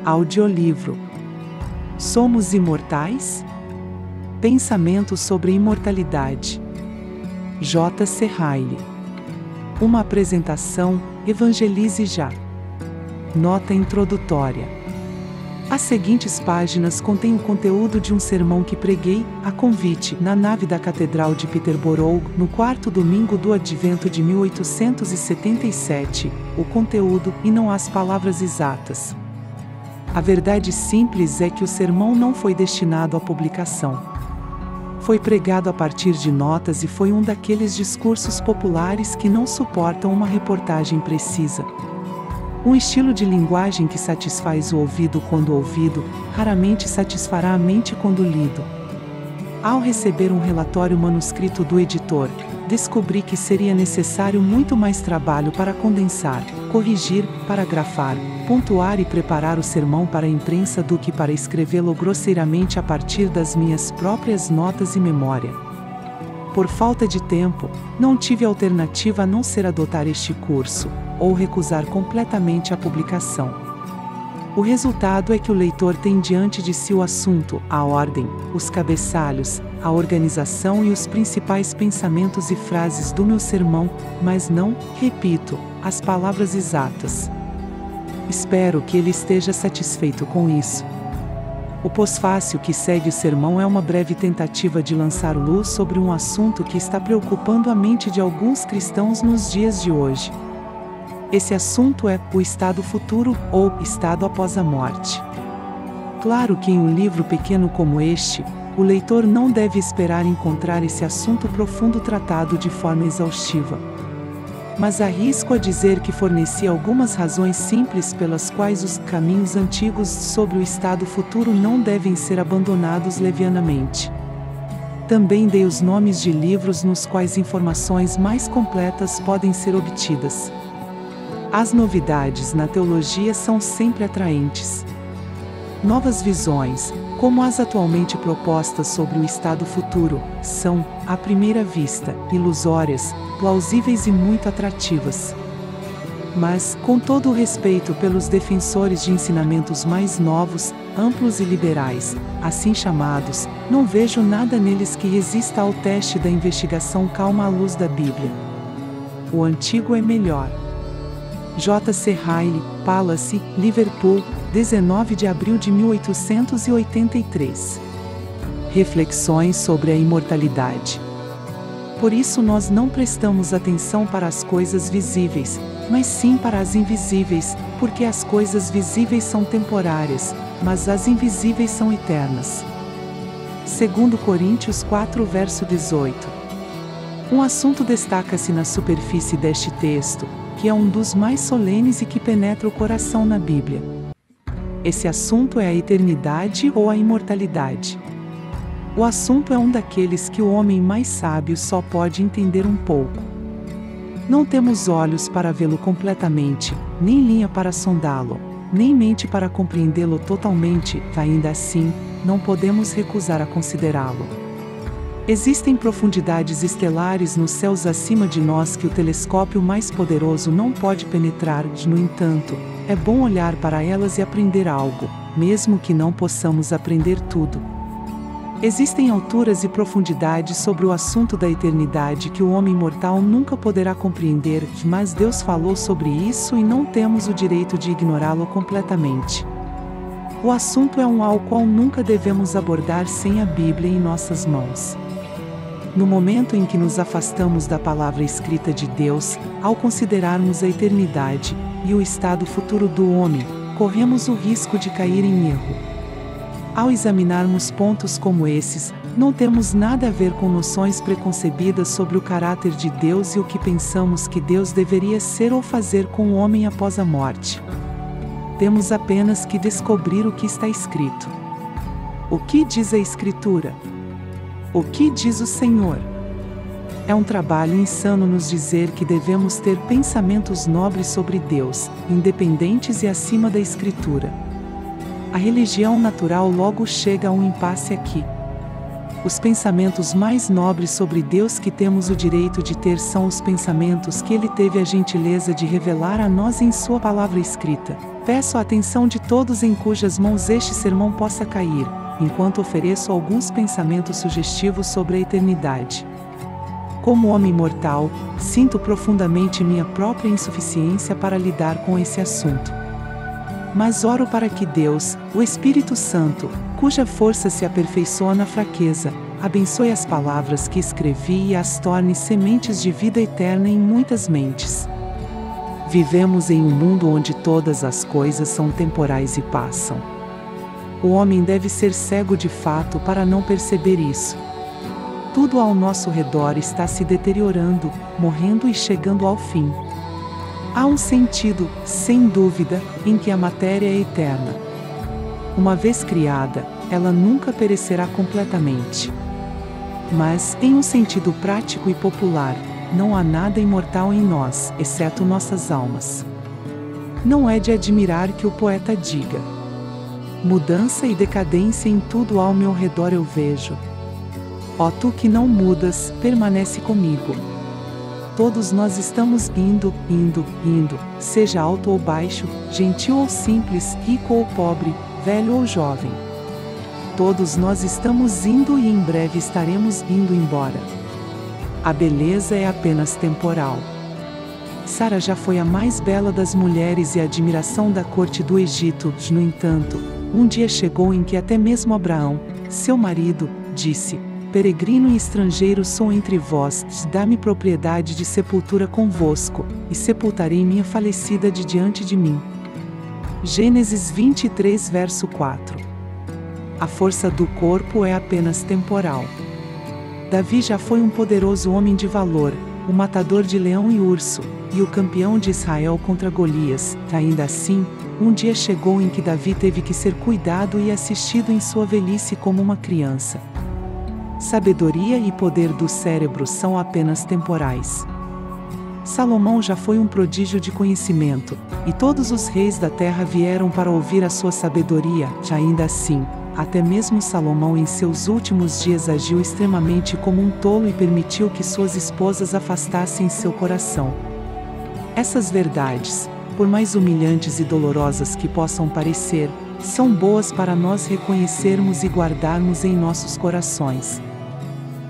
Audiolivro. Somos imortais? Pensamentos sobre imortalidade. J.C. Ryle. Uma apresentação, Evangelize Já. Nota introdutória. As seguintes páginas contêm o conteúdo de um sermão que preguei, a convite, na nave da Catedral de Peterborough, no quarto domingo do Advento de 1877, o conteúdo, e não as palavras exatas. A verdade simples é que o sermão não foi destinado à publicação. Foi pregado a partir de notas e foi um daqueles discursos populares que não suportam uma reportagem precisa. Um estilo de linguagem que satisfaz o ouvido quando ouvido, raramente satisfará a mente quando lido. Ao receber um relatório manuscrito do editor, descobri que seria necessário muito mais trabalho para condensar, corrigir, paragrafar, pontuar e preparar o sermão para a imprensa do que para escrevê-lo grosseiramente a partir das minhas próprias notas e memória. Por falta de tempo, não tive alternativa a não ser adotar este curso, ou recusar completamente a publicação. O resultado é que o leitor tem diante de si o assunto, a ordem, os cabeçalhos, a organização e os principais pensamentos e frases do meu sermão, mas não, repito, as palavras exatas. Espero que ele esteja satisfeito com isso. O pós-fácil que segue o sermão é uma breve tentativa de lançar luz sobre um assunto que está preocupando a mente de alguns cristãos nos dias de hoje. Esse assunto é o estado futuro, ou estado após a morte. Claro que em um livro pequeno como este, o leitor não deve esperar encontrar esse assunto profundo tratado de forma exaustiva. Mas arrisco a dizer que forneci algumas razões simples pelas quais os caminhos antigos sobre o estado futuro não devem ser abandonados levianamente. Também dei os nomes de livros nos quais informações mais completas podem ser obtidas. As novidades na teologia são sempre atraentes. Novas visões, como as atualmente propostas sobre o estado futuro, são, à primeira vista, ilusórias, plausíveis e muito atrativas. Mas, com todo o respeito pelos defensores de ensinamentos mais novos, amplos e liberais, assim chamados, não vejo nada neles que resista ao teste da investigação calma à luz da Bíblia. O antigo é melhor. J.C. Ryle, Palace, Liverpool, 19 de abril de 1883. Reflexões sobre a imortalidade. Por isso nós não prestamos atenção para as coisas visíveis, mas sim para as invisíveis, porque as coisas visíveis são temporárias, mas as invisíveis são eternas. 2 Coríntios 4, verso 18. Um assunto destaca-se na superfície deste texto, que é um dos mais solenes e que penetra o coração na Bíblia. Esse assunto é a eternidade ou a imortalidade. O assunto é um daqueles que o homem mais sábio só pode entender um pouco. Não temos olhos para vê-lo completamente, nem linha para sondá-lo, nem mente para compreendê-lo totalmente, ainda assim, não podemos recusar a considerá-lo. Existem profundidades estelares nos céus acima de nós que o telescópio mais poderoso não pode penetrar, no entanto, é bom olhar para elas e aprender algo, mesmo que não possamos aprender tudo. Existem alturas e profundidades sobre o assunto da eternidade que o homem mortal nunca poderá compreender, mas Deus falou sobre isso e não temos o direito de ignorá-lo completamente. O assunto é um ao qual nunca devemos abordar sem a Bíblia em nossas mãos. No momento em que nos afastamos da palavra escrita de Deus, ao considerarmos a eternidade e o estado futuro do homem, corremos o risco de cair em erro. Ao examinarmos pontos como esses, não temos nada a ver com noções preconcebidas sobre o caráter de Deus e o que pensamos que Deus deveria ser ou fazer com o homem após a morte. Temos apenas que descobrir o que está escrito. O que diz a Escritura? O que diz o Senhor? É um trabalho insano nos dizer que devemos ter pensamentos nobres sobre Deus, independentes e acima da Escritura. A religião natural logo chega a um impasse aqui. Os pensamentos mais nobres sobre Deus que temos o direito de ter são os pensamentos que Ele teve a gentileza de revelar a nós em Sua palavra escrita. Peço a atenção de todos em cujas mãos este sermão possa cair, enquanto ofereço alguns pensamentos sugestivos sobre a eternidade. Como homem mortal, sinto profundamente minha própria insuficiência para lidar com esse assunto. Mas oro para que Deus, o Espírito Santo, cuja força se aperfeiçoa na fraqueza, abençoe as palavras que escrevi e as torne sementes de vida eterna em muitas mentes. Vivemos em um mundo onde todas as coisas são temporais e passam. O homem deve ser cego de fato para não perceber isso. Tudo ao nosso redor está se deteriorando, morrendo e chegando ao fim. Há um sentido, sem dúvida, em que a matéria é eterna. Uma vez criada, ela nunca perecerá completamente. Mas, em um sentido prático e popular, não há nada imortal em nós, exceto nossas almas. Não é de admirar que o poeta diga: mudança e decadência em tudo ao meu redor eu vejo. Ó tu que não mudas, permanece comigo. Todos nós estamos indo, seja alto ou baixo, gentil ou simples, rico ou pobre, velho ou jovem. Todos nós estamos indo e em breve estaremos indo embora. A beleza é apenas temporal. Sara já foi a mais bela das mulheres e a admiração da corte do Egito. No entanto, um dia chegou em que até mesmo Abraão, seu marido, disse: peregrino e estrangeiro sou entre vós, dá-me propriedade de sepultura convosco, e sepultarei minha falecida de diante de mim. Gênesis 23, verso 4. A força do corpo é apenas temporal. Davi já foi um poderoso homem de valor, o matador de leão e urso, e o campeão de Israel contra Golias. Ainda assim, um dia chegou em que Davi teve que ser cuidado e assistido em sua velhice como uma criança. Sabedoria e poder do cérebro são apenas temporais. Salomão já foi um prodígio de conhecimento, e todos os reis da terra vieram para ouvir a sua sabedoria. Ainda assim, até mesmo Salomão em seus últimos dias agiu extremamente como um tolo e permitiu que suas esposas afastassem seu coração. Essas verdades, por mais humilhantes e dolorosas que possam parecer, são boas para nós reconhecermos e guardarmos em nossos corações.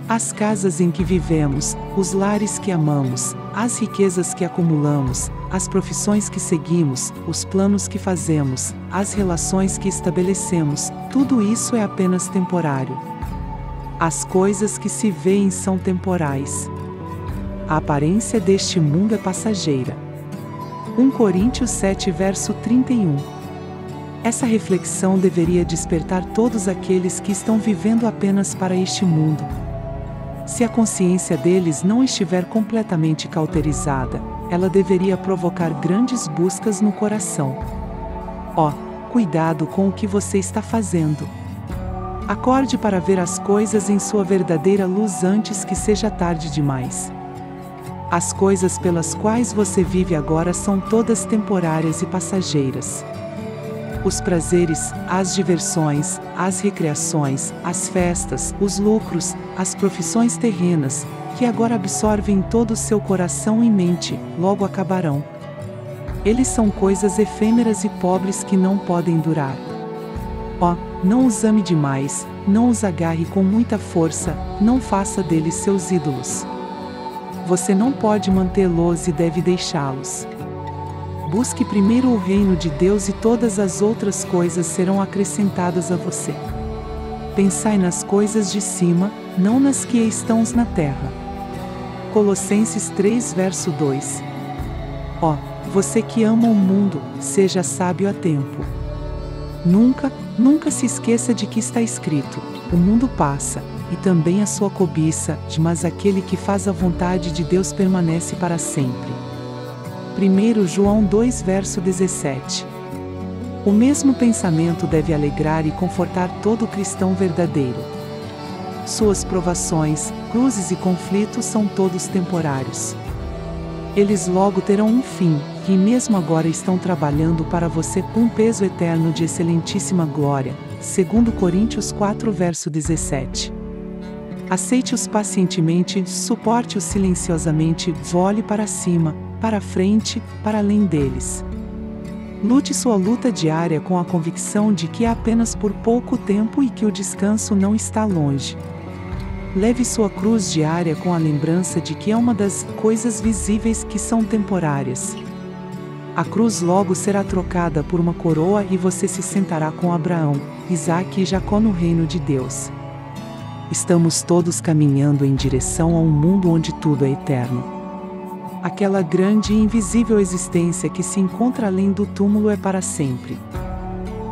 As casas em que vivemos, os lares que amamos, as riquezas que acumulamos, as profissões que seguimos, os planos que fazemos, as relações que estabelecemos, tudo isso é apenas temporário. As coisas que se veem são temporais. A aparência deste mundo é passageira. 1 Coríntios 7, verso 31. Essa reflexão deveria despertar todos aqueles que estão vivendo apenas para este mundo. Se a consciência deles não estiver completamente cauterizada, ela deveria provocar grandes buscas no coração. Cuidado com o que você está fazendo. Acorde para ver as coisas em sua verdadeira luz antes que seja tarde demais. As coisas pelas quais você vive agora são todas temporárias e passageiras. Os prazeres, as diversões, as recreações, as festas, os lucros, as profissões terrenas, que agora absorvem todo o seu coração e mente, logo acabarão. Eles são coisas efêmeras e pobres que não podem durar. Não os ame demais, não os agarre com muita força, não faça deles seus ídolos. Você não pode mantê-los e deve deixá-los. Busque primeiro o reino de Deus e todas as outras coisas serão acrescentadas a você. Pensai nas coisas de cima, não nas que estão na terra. Colossenses 3, verso 2. Você que ama o mundo, seja sábio a tempo. Nunca se esqueça de que está escrito: o mundo passa, e também a sua cobiça, mas aquele que faz a vontade de Deus permanece para sempre. 1 João 2, verso 17. O mesmo pensamento deve alegrar e confortar todo cristão verdadeiro. Suas provações, cruzes e conflitos são todos temporários. Eles logo terão um fim, e mesmo agora estão trabalhando para você com um peso eterno de excelentíssima glória. 2 Coríntios 4, verso 17. Aceite-os pacientemente, suporte-os silenciosamente, olhe para cima, para frente, para além deles. Lute sua luta diária com a convicção de que é apenas por pouco tempo e que o descanso não está longe. Leve sua cruz diária com a lembrança de que é uma das coisas visíveis que são temporárias. A cruz logo será trocada por uma coroa e você se sentará com Abraão, Isaque e Jacó no reino de Deus. Estamos todos caminhando em direção a um mundo onde tudo é eterno. Aquela grande e invisível existência que se encontra além do túmulo é para sempre.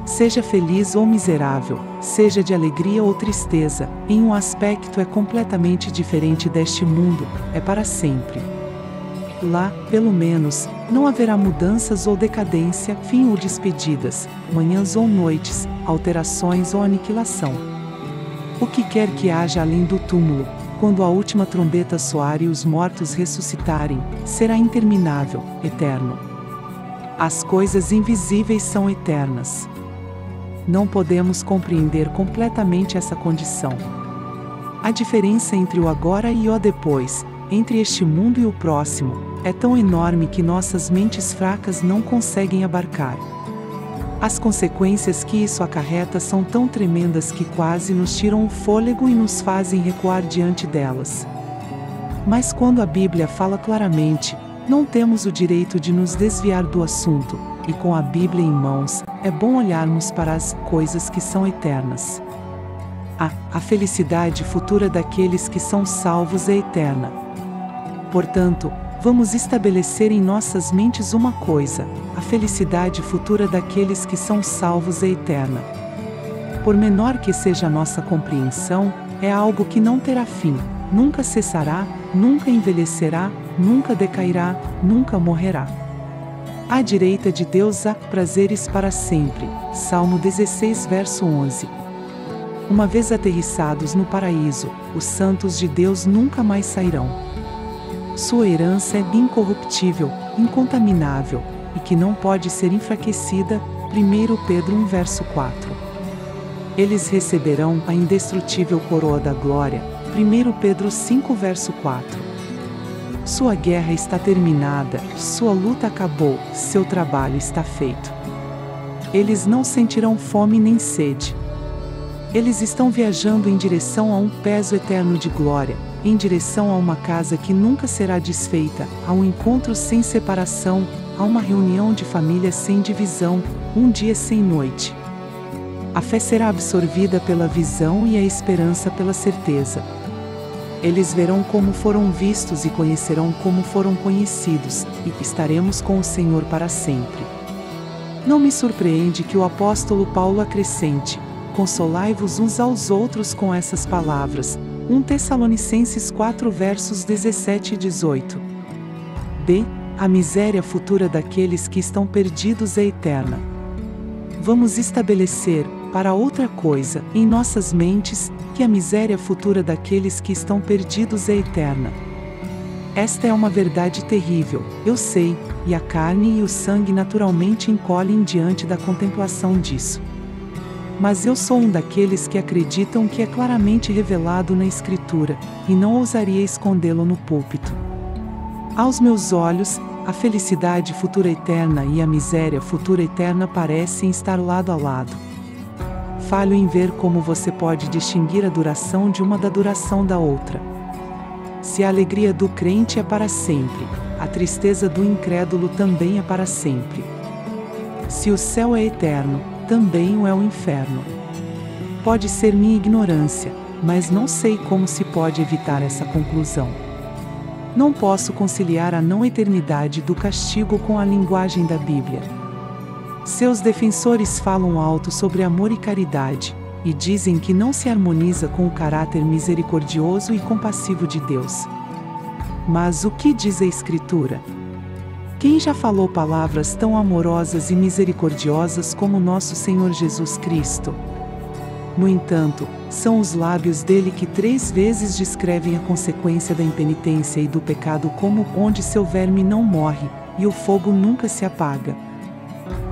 Seja feliz ou miserável, seja de alegria ou tristeza, em um aspecto é completamente diferente deste mundo, é para sempre. Lá, pelo menos, não haverá mudanças ou decadência, fim ou despedidas, manhãs ou noites, alterações ou aniquilação. O que quer que haja além do túmulo, quando a última trombeta soar e os mortos ressuscitarem, será interminável, eterno. As coisas invisíveis são eternas. Não podemos compreender completamente essa condição. A diferença entre o agora e o depois, entre este mundo e o próximo, é tão enorme que nossas mentes fracas não conseguem abarcar. As consequências que isso acarreta são tão tremendas que quase nos tiram o fôlego e nos fazem recuar diante delas. Mas quando a Bíblia fala claramente, não temos o direito de nos desviar do assunto, e com a Bíblia em mãos, é bom olharmos para as coisas que são eternas. A felicidade futura daqueles que são salvos é eterna. Portanto, vamos estabelecer em nossas mentes uma coisa: a felicidade futura daqueles que são salvos é eterna. Por menor que seja a nossa compreensão, é algo que não terá fim, nunca cessará, nunca envelhecerá, nunca decairá, nunca morrerá. À direita de Deus há prazeres para sempre. Salmo 16, verso 11. Uma vez aterrissados no paraíso, os santos de Deus nunca mais sairão. Sua herança é incorruptível, incontaminável, e que não pode ser enfraquecida. 1 Pedro 1, verso 4. Eles receberão a indestrutível coroa da glória. 1 Pedro 5, verso 4. Sua guerra está terminada, sua luta acabou, seu trabalho está feito. Eles não sentirão fome nem sede. Eles estão viajando em direção a um peso eterno de glória, em direção a uma casa que nunca será desfeita, a um encontro sem separação, a uma reunião de família sem divisão, um dia sem noite. A fé será absorvida pela visão e a esperança pela certeza. Eles verão como foram vistos e conhecerão como foram conhecidos, e estaremos com o Senhor para sempre. Não me surpreende que o apóstolo Paulo acrescente: consolai-vos uns aos outros com essas palavras. 1 Tessalonicenses 4 versos 17 e 18. B. A miséria futura daqueles que estão perdidos é eterna. Vamos estabelecer, para outra coisa, em nossas mentes, que a miséria futura daqueles que estão perdidos é eterna. Esta é uma verdade terrível, eu sei, e a carne e o sangue naturalmente encolhem diante da contemplação disso. Mas eu sou um daqueles que acreditam que é claramente revelado na Escritura, e não ousaria escondê-lo no púlpito. Aos meus olhos, a felicidade futura eterna e a miséria futura eterna parecem estar lado a lado. Falho em ver como você pode distinguir a duração de uma da duração da outra. Se a alegria do crente é para sempre, a tristeza do incrédulo também é para sempre. Se o céu é eterno, também o é o inferno. Pode ser minha ignorância, mas não sei como se pode evitar essa conclusão. Não posso conciliar a não eternidade do castigo com a linguagem da Bíblia. Seus defensores falam alto sobre amor e caridade, e dizem que não se harmoniza com o caráter misericordioso e compassivo de Deus. Mas o que diz a Escritura? Quem já falou palavras tão amorosas e misericordiosas como nosso Senhor Jesus Cristo? No entanto, são os lábios dele que 3 vezes descrevem a consequência da impenitência e do pecado como onde seu verme não morre, e o fogo nunca se apaga.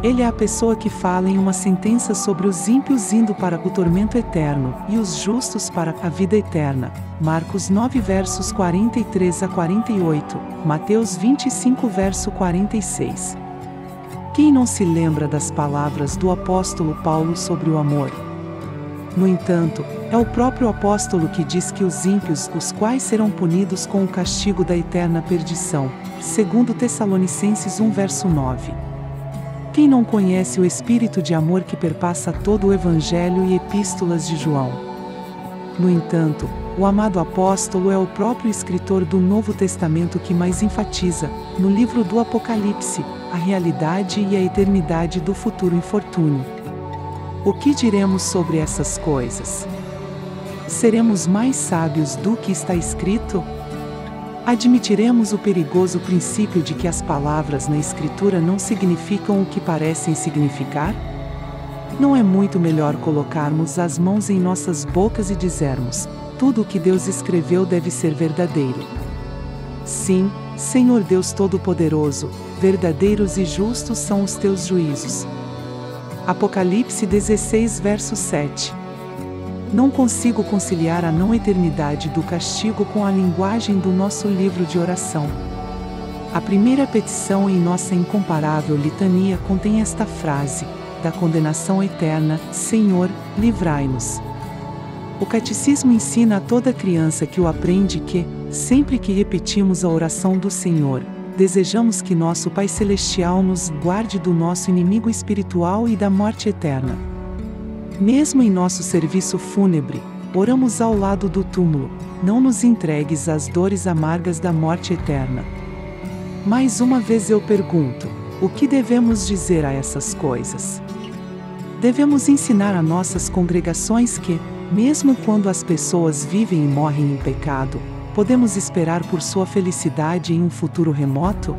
Ele é a pessoa que fala em uma sentença sobre os ímpios indo para o tormento eterno, e os justos para a vida eterna. Marcos 9 versos 43 a 48, Mateus 25 verso 46. Quem não se lembra das palavras do apóstolo Paulo sobre o amor? No entanto, é o próprio apóstolo que diz que os ímpios, os quais serão punidos com o castigo da eterna perdição, segundo Tessalonicenses 1 verso 9. Quem não conhece o espírito de amor que perpassa todo o Evangelho e epístolas de João? No entanto, o amado apóstolo é o próprio escritor do Novo Testamento que mais enfatiza, no livro do Apocalipse, a realidade e a eternidade do futuro infortúnio. O que diremos sobre essas coisas? Seremos mais sábios do que está escrito? Admitiremos o perigoso princípio de que as palavras na Escritura não significam o que parecem significar? Não é muito melhor colocarmos as mãos em nossas bocas e dizermos: tudo o que Deus escreveu deve ser verdadeiro? Sim, Senhor Deus Todo-Poderoso, verdadeiros e justos são os teus juízos. Apocalipse 16 verso 7. Não consigo conciliar a não eternidade do castigo com a linguagem do nosso livro de oração. A primeira petição em nossa incomparável litania contém esta frase: da condenação eterna, Senhor, livrai-nos. O catecismo ensina a toda criança que o aprende que, sempre que repetimos a oração do Senhor, desejamos que nosso Pai Celestial nos guarde do nosso inimigo espiritual e da morte eterna. Mesmo em nosso serviço fúnebre, oramos ao lado do túmulo: não nos entregues às dores amargas da morte eterna. Mais uma vez eu pergunto: o que devemos dizer a essas coisas? Devemos ensinar a nossas congregações que, mesmo quando as pessoas vivem e morrem em pecado, podemos esperar por sua felicidade em um futuro remoto?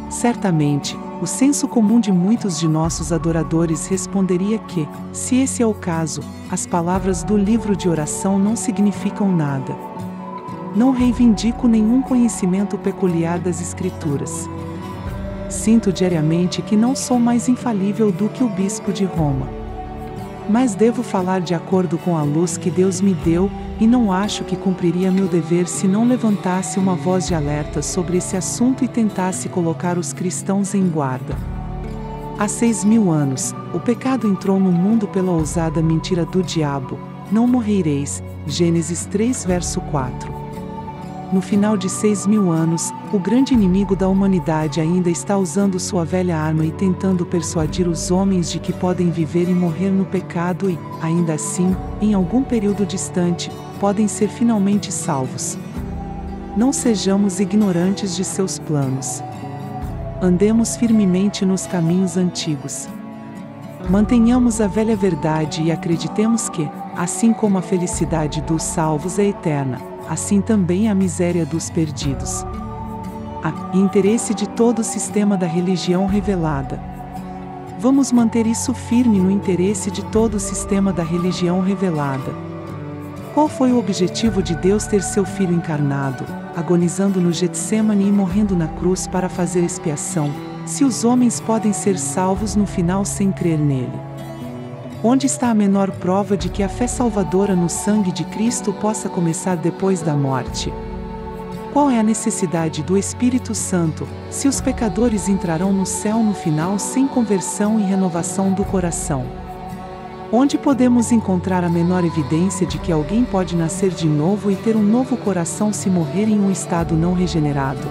Certamente, o senso comum de muitos de nossos adoradores responderia que, se esse é o caso, as palavras do livro de oração não significam nada. Não reivindico nenhum conhecimento peculiar das Escrituras. Sinto diariamente que não sou mais infalível do que o bispo de Roma. Mas devo falar de acordo com a luz que Deus me deu, e não acho que cumpriria meu dever se não levantasse uma voz de alerta sobre esse assunto e tentasse colocar os cristãos em guarda. Há 6.000 anos, o pecado entrou no mundo pela ousada mentira do diabo: não morrereis, Gênesis 3 verso 4. No final de 6.000 anos, o grande inimigo da humanidade ainda está usando sua velha arma e tentando persuadir os homens de que podem viver e morrer no pecado e, ainda assim, em algum período distante, podem ser finalmente salvos. Não sejamos ignorantes de seus planos. Andemos firmemente nos caminhos antigos. Mantenhamos a velha verdade e acreditemos que, assim como a felicidade dos salvos é eterna, assim também a miséria dos perdidos. Há interesse de todo o sistema da religião revelada. Vamos manter isso firme no interesse de todo o sistema da religião revelada. Qual foi o objetivo de Deus ter seu Filho encarnado, agonizando no Getsêmani e morrendo na cruz para fazer expiação, se os homens podem ser salvos no final sem crer nele? Onde está a menor prova de que a fé salvadora no sangue de Cristo possa começar depois da morte? Qual é a necessidade do Espírito Santo, se os pecadores entrarão no céu no final sem conversão e renovação do coração? Onde podemos encontrar a menor evidência de que alguém pode nascer de novo e ter um novo coração se morrer em um estado não regenerado?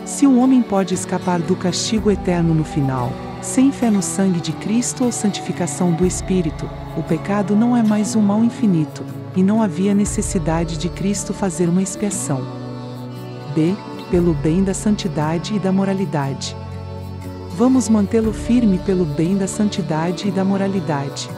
Se um homem pode escapar do castigo eterno no final, sem fé no sangue de Cristo ou santificação do Espírito, o pecado não é mais um mal infinito, e não havia necessidade de Cristo fazer uma expiação. B. Pelo bem da santidade e da moralidade. Vamos mantê-lo firme pelo bem da santidade e da moralidade.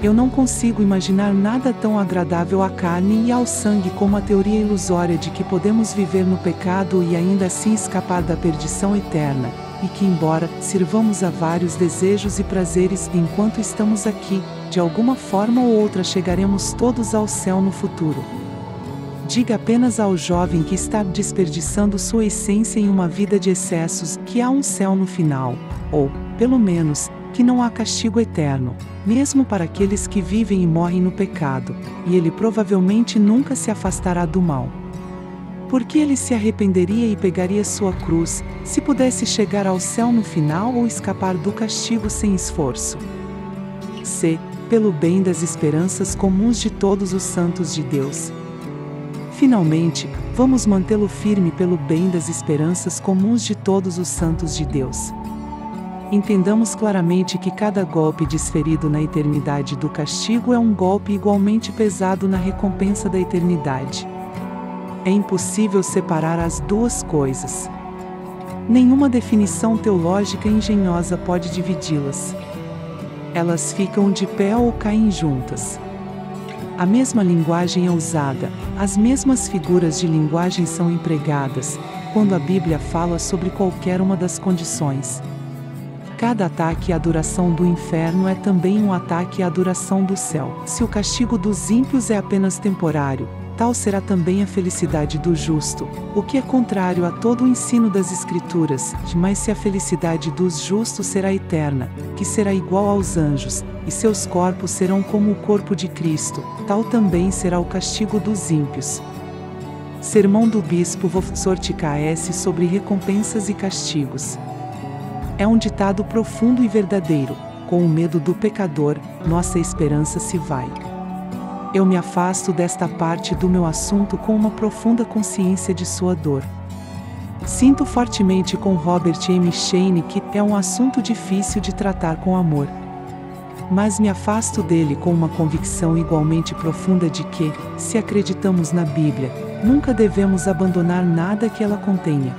Eu não consigo imaginar nada tão agradável à carne e ao sangue como a teoria ilusória de que podemos viver no pecado e ainda assim escapar da perdição eterna, e que, embora sirvamos a vários desejos e prazeres enquanto estamos aqui, de alguma forma ou outra chegaremos todos ao céu no futuro. Diga apenas ao jovem que está desperdiçando sua essência em uma vida de excessos que há um céu no final, ou, pelo menos, que não há castigo eterno, mesmo para aqueles que vivem e morrem no pecado, e ele provavelmente nunca se afastará do mal. Porque ele se arrependeria e pegaria sua cruz, se pudesse chegar ao céu no final ou escapar do castigo sem esforço. C. Pelo bem das esperanças comuns de todos os santos de Deus. Finalmente, vamos mantê-lo firme pelo bem das esperanças comuns de todos os santos de Deus. Entendamos claramente que cada golpe desferido na eternidade do castigo é um golpe igualmente pesado na recompensa da eternidade. É impossível separar as duas coisas. Nenhuma definição teológica engenhosa pode dividi-las. Elas ficam de pé ou caem juntas. A mesma linguagem é usada, as mesmas figuras de linguagem são empregadas, quando a Bíblia fala sobre qualquer uma das condições. Cada ataque à duração do inferno é também um ataque à duração do céu. Se o castigo dos ímpios é apenas temporário, tal será também a felicidade do justo, o que é contrário a todo o ensino das Escrituras, mas se a felicidade dos justos será eterna, que será igual aos anjos, e seus corpos serão como o corpo de Cristo, tal também será o castigo dos ímpios. Sermão do Bispo Wolfgang KS sobre recompensas e castigos. É um ditado profundo e verdadeiro: com o medo do pecador, nossa esperança se vai. Eu me afasto desta parte do meu assunto com uma profunda consciência de sua dor. Sinto fortemente com Robert M. Shane que é um assunto difícil de tratar com amor. Mas me afasto dele com uma convicção igualmente profunda de que, se acreditamos na Bíblia, nunca devemos abandonar nada que ela contenha.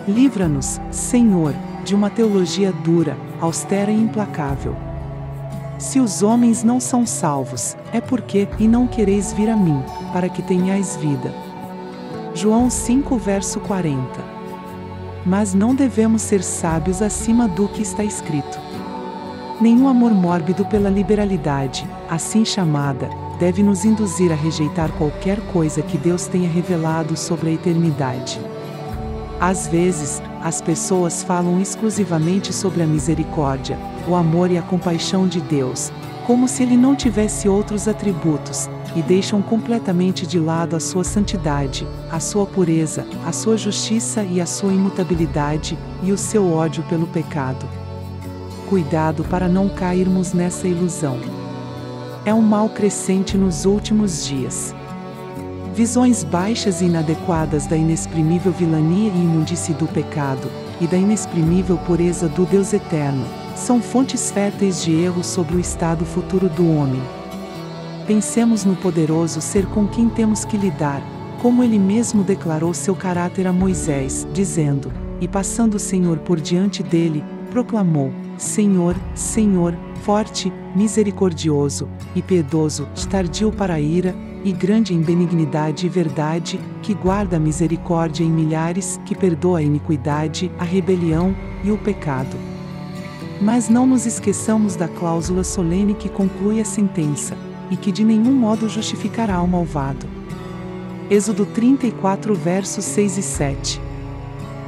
Livra-nos, Senhor, de uma teologia dura, austera e implacável. Se os homens não são salvos, é porque, e não quereis vir a mim, para que tenhais vida. João 5 verso 40. Mas não devemos ser sábios acima do que está escrito. Nenhum amor mórbido pela liberalidade, assim chamada, deve nos induzir a rejeitar qualquer coisa que Deus tenha revelado sobre a eternidade. Às vezes, as pessoas falam exclusivamente sobre a misericórdia, o amor e a compaixão de Deus, como se ele não tivesse outros atributos, e deixam completamente de lado a sua santidade, a sua pureza, a sua justiça e a sua imutabilidade, e o seu ódio pelo pecado. Cuidado para não cairmos nessa ilusão. É um mal crescente nos últimos dias. Visões baixas e inadequadas da inexprimível vilania e imundície do pecado, e da inexprimível pureza do Deus eterno, são fontes férteis de erro sobre o estado futuro do homem. Pensemos no poderoso ser com quem temos que lidar, como ele mesmo declarou seu caráter a Moisés, dizendo: e passando o Senhor por diante dele, proclamou: Senhor, Senhor, forte, misericordioso e piedoso, tardio para a ira, e grande em benignidade e verdade, que guarda a misericórdia em milhares, que perdoa a iniquidade, a rebelião e o pecado. Mas não nos esqueçamos da cláusula solene que conclui a sentença, e que de nenhum modo justificará o malvado. Êxodo 34 versos 6 e 7.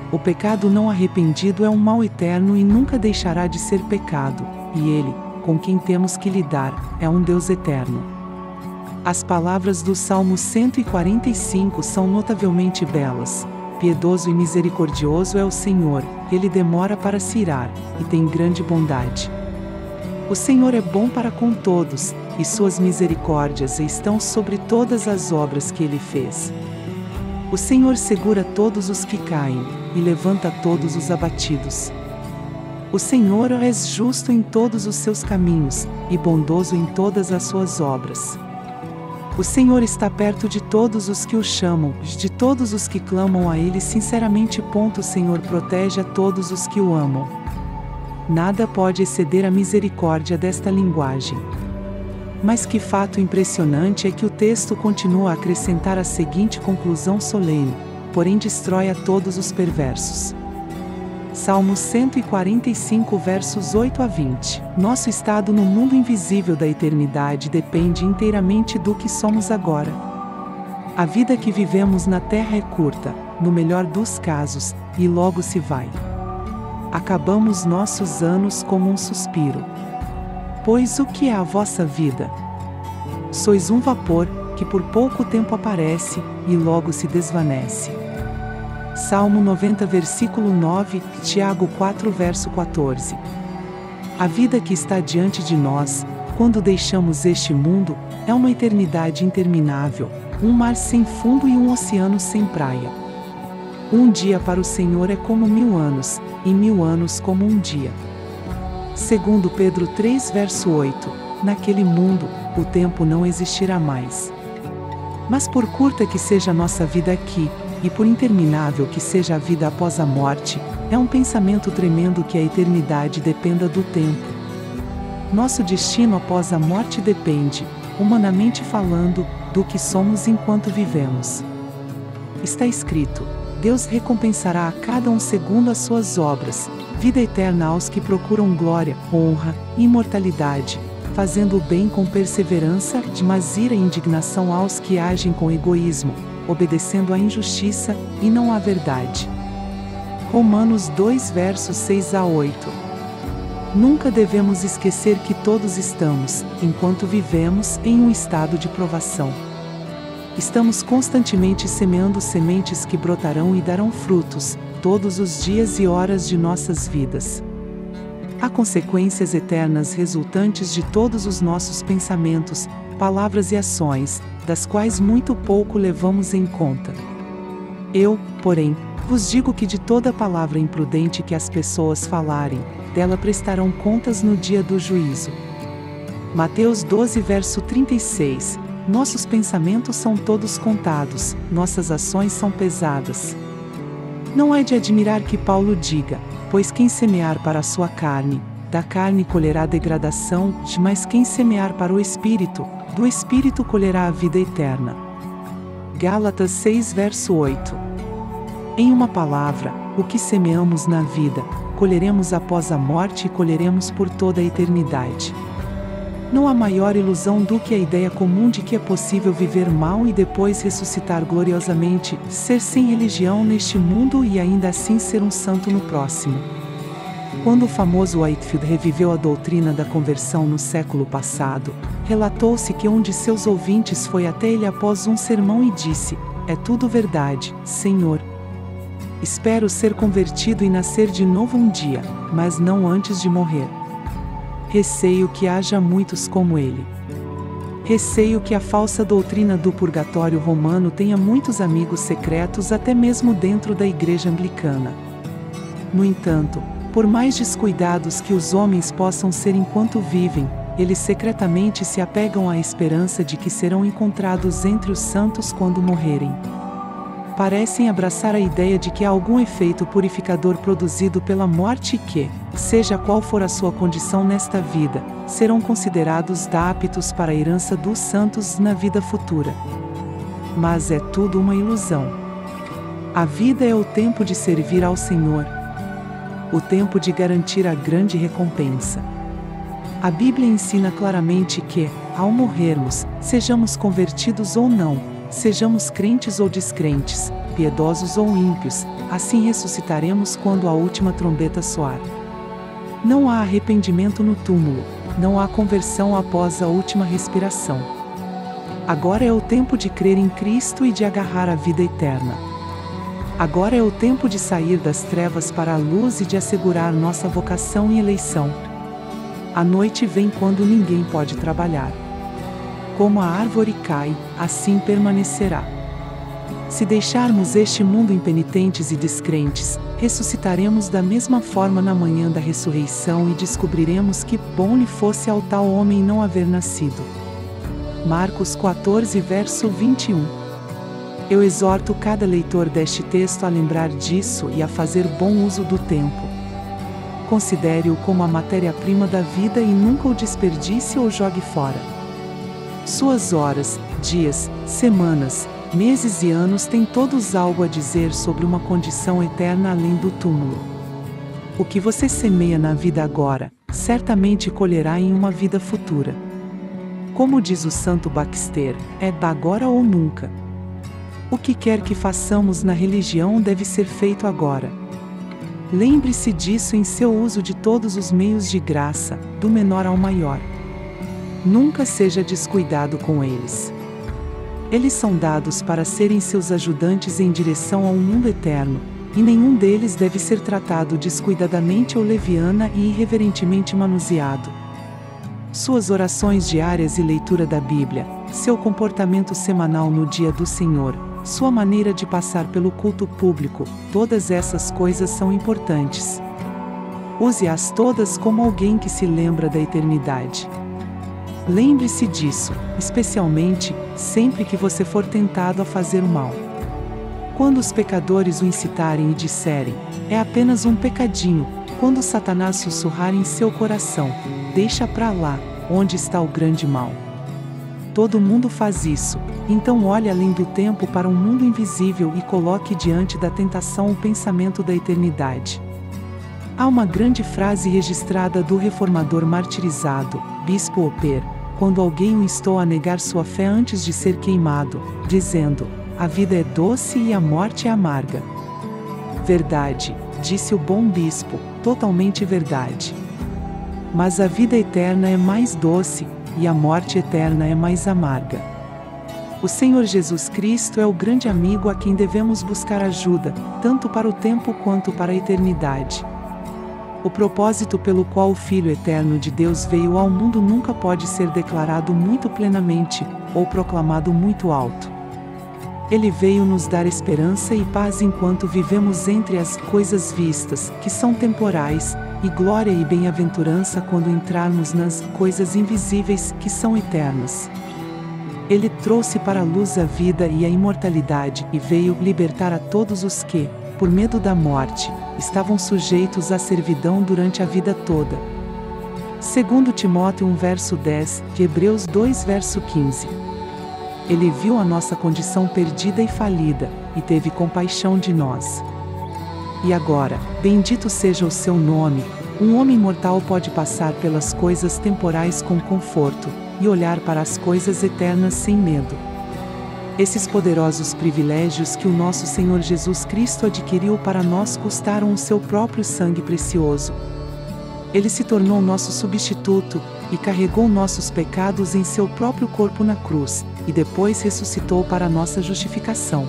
O pecado não arrependido é um mal eterno e nunca deixará de ser pecado, e ele, com quem temos que lidar, é um Deus eterno. As palavras do Salmo 145 são notavelmente belas. Piedoso e misericordioso é o Senhor, ele demora para se irar, e tem grande bondade. O Senhor é bom para com todos, e suas misericórdias estão sobre todas as obras que ele fez. O Senhor segura todos os que caem, e levanta todos os abatidos. O Senhor é justo em todos os seus caminhos, e bondoso em todas as suas obras. O Senhor está perto de todos os que o chamam, de todos os que clamam a Ele sinceramente. O Senhor protege a todos os que o amam. Nada pode exceder a misericórdia desta linguagem. Mas que fato impressionante é que o texto continua a acrescentar a seguinte conclusão solene: porém destrói a todos os perversos. Salmo 145 versos 8 a 20. Nosso estado no mundo invisível da eternidade depende inteiramente do que somos agora. A vida que vivemos na terra é curta, no melhor dos casos, e logo se vai. Acabamos nossos anos como um suspiro. Pois o que é a vossa vida? Sois um vapor, que por pouco tempo aparece, e logo se desvanece. Salmo 90 versículo 9, Tiago 4 verso 14. A vida que está diante de nós, quando deixamos este mundo, é uma eternidade interminável, um mar sem fundo e um oceano sem praia. Um dia para o Senhor é como 1000 anos, e 1000 anos como um dia. Segundo Pedro 3 verso 8, naquele mundo, o tempo não existirá mais. Mas por curta que seja a nossa vida aqui, e por interminável que seja a vida após a morte, é um pensamento tremendo que a eternidade dependa do tempo. Nosso destino após a morte depende, humanamente falando, do que somos enquanto vivemos. Está escrito: Deus recompensará a cada um segundo as suas obras, vida eterna aos que procuram glória, honra e imortalidade, fazendo o bem com perseverança, mas ira e indignação aos que agem com egoísmo, obedecendo à injustiça, e não à verdade. Romanos 2 versos 6 a 8. Nunca devemos esquecer que todos estamos, enquanto vivemos, em um estado de provação. Estamos constantemente semeando sementes que brotarão e darão frutos, todos os dias e horas de nossas vidas. Há consequências eternas resultantes de todos os nossos pensamentos, palavras e ações, das quais muito pouco levamos em conta. Eu, porém, vos digo que de toda palavra imprudente que as pessoas falarem, dela prestarão contas no dia do juízo. Mateus 12 verso 36. Nossos pensamentos são todos contados, nossas ações são pesadas. Não é de admirar que Paulo diga: pois quem semear para a sua carne, da carne colherá degradação, mas quem semear para o Espírito, do Espírito colherá a vida eterna. Gálatas 6 verso 8. Em uma palavra, o que semeamos na vida, colheremos após a morte e colheremos por toda a eternidade. Não há maior ilusão do que a ideia comum de que é possível viver mal e depois ressuscitar gloriosamente, ser sem religião neste mundo e ainda assim ser um santo no próximo. Quando o famoso Whitefield reviveu a doutrina da conversão no século passado, relatou-se que um de seus ouvintes foi até ele após um sermão e disse: "É tudo verdade, Senhor. Espero ser convertido e nascer de novo um dia, mas não antes de morrer. Receio que haja muitos como ele. Receio que a falsa doutrina do purgatório romano tenha muitos amigos secretos até mesmo dentro da igreja anglicana. No entanto, por mais descuidados que os homens possam ser enquanto vivem, eles secretamente se apegam à esperança de que serão encontrados entre os santos quando morrerem. Parecem abraçar a ideia de que há algum efeito purificador produzido pela morte e que, seja qual for a sua condição nesta vida, serão considerados aptos para a herança dos santos na vida futura. Mas é tudo uma ilusão. A vida é o tempo de servir ao Senhor, o tempo de garantir a grande recompensa. A Bíblia ensina claramente que, ao morrermos, sejamos convertidos ou não, sejamos crentes ou descrentes, piedosos ou ímpios, assim ressuscitaremos quando a última trombeta soar. Não há arrependimento no túmulo, não há conversão após a última respiração. Agora é o tempo de crer em Cristo e de agarrar a vida eterna. Agora é o tempo de sair das trevas para a luz e de assegurar nossa vocação e eleição. A noite vem quando ninguém pode trabalhar. Como a árvore cai, assim permanecerá. Se deixarmos este mundo impenitentes e descrentes, ressuscitaremos da mesma forma na manhã da ressurreição e descobriremos que bom lhe fosse ao tal homem não haver nascido. Marcos 14 verso 21. Eu exorto cada leitor deste texto a lembrar disso e a fazer bom uso do tempo. Considere-o como a matéria-prima da vida e nunca o desperdice ou jogue fora. Suas horas, dias, semanas, meses e anos têm todos algo a dizer sobre uma condição eterna além do túmulo. O que você semeia na vida agora, certamente colherá em uma vida futura. Como diz o santo Baxter, é agora ou nunca. O que quer que façamos na religião deve ser feito agora. Lembre-se disso em seu uso de todos os meios de graça, do menor ao maior. Nunca seja descuidado com eles. Eles são dados para serem seus ajudantes em direção a um mundo eterno, e nenhum deles deve ser tratado descuidadamente ou leviana e irreverentemente manuseado. Suas orações diárias e leitura da Bíblia, seu comportamento semanal no dia do Senhor, sua maneira de passar pelo culto público, todas essas coisas são importantes. Use-as todas como alguém que se lembra da eternidade. Lembre-se disso, especialmente, sempre que você for tentado a fazer o mal. Quando os pecadores o incitarem e disserem, é apenas um pecadinho, quando Satanás sussurrar em seu coração, deixa pra lá, onde está o grande mal. Todo mundo faz isso, então olhe além do tempo para um mundo invisível e coloque diante da tentação o pensamento da eternidade. Há uma grande frase registrada do reformador martirizado, Bispo Oper, quando alguém o instou a negar sua fé antes de ser queimado, dizendo: a vida é doce e a morte é amarga. Verdade, disse o bom bispo, totalmente verdade. Mas a vida eterna é mais doce, e a morte eterna é mais amarga. O Senhor Jesus Cristo é o grande amigo a quem devemos buscar ajuda, tanto para o tempo quanto para a eternidade. O propósito pelo qual o Filho Eterno de Deus veio ao mundo nunca pode ser declarado muito plenamente, ou proclamado muito alto. Ele veio nos dar esperança e paz enquanto vivemos entre as coisas vistas, que são temporais, e glória e bem-aventurança quando entrarmos nas coisas invisíveis, que são eternas. Ele trouxe para a luz a vida e a imortalidade e veio libertar a todos os que, por medo da morte, estavam sujeitos à servidão durante a vida toda. Segundo Timóteo 1 verso 10, e Hebreus 2 verso 15. Ele viu a nossa condição perdida e falida, e teve compaixão de nós. E agora, bendito seja o seu nome, um homem mortal pode passar pelas coisas temporais com conforto, e olhar para as coisas eternas sem medo. Esses poderosos privilégios que o nosso Senhor Jesus Cristo adquiriu para nós custaram o seu próprio sangue precioso. Ele se tornou nosso substituto, e carregou nossos pecados em seu próprio corpo na cruz, e depois ressuscitou para nossa justificação.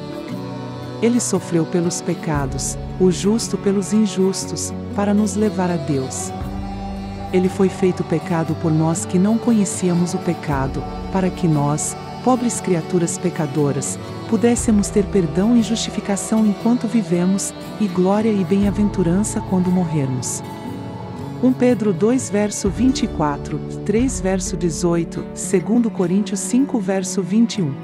Ele sofreu pelos pecados, o justo pelos injustos, para nos levar a Deus. Ele foi feito pecado por nós que não conhecíamos o pecado, para que nós, pobres criaturas pecadoras, pudéssemos ter perdão e justificação enquanto vivemos, e glória e bem-aventurança quando morrermos. 1 Pedro 2 verso 24, 3 verso 18, 2 Coríntios 5 verso 21.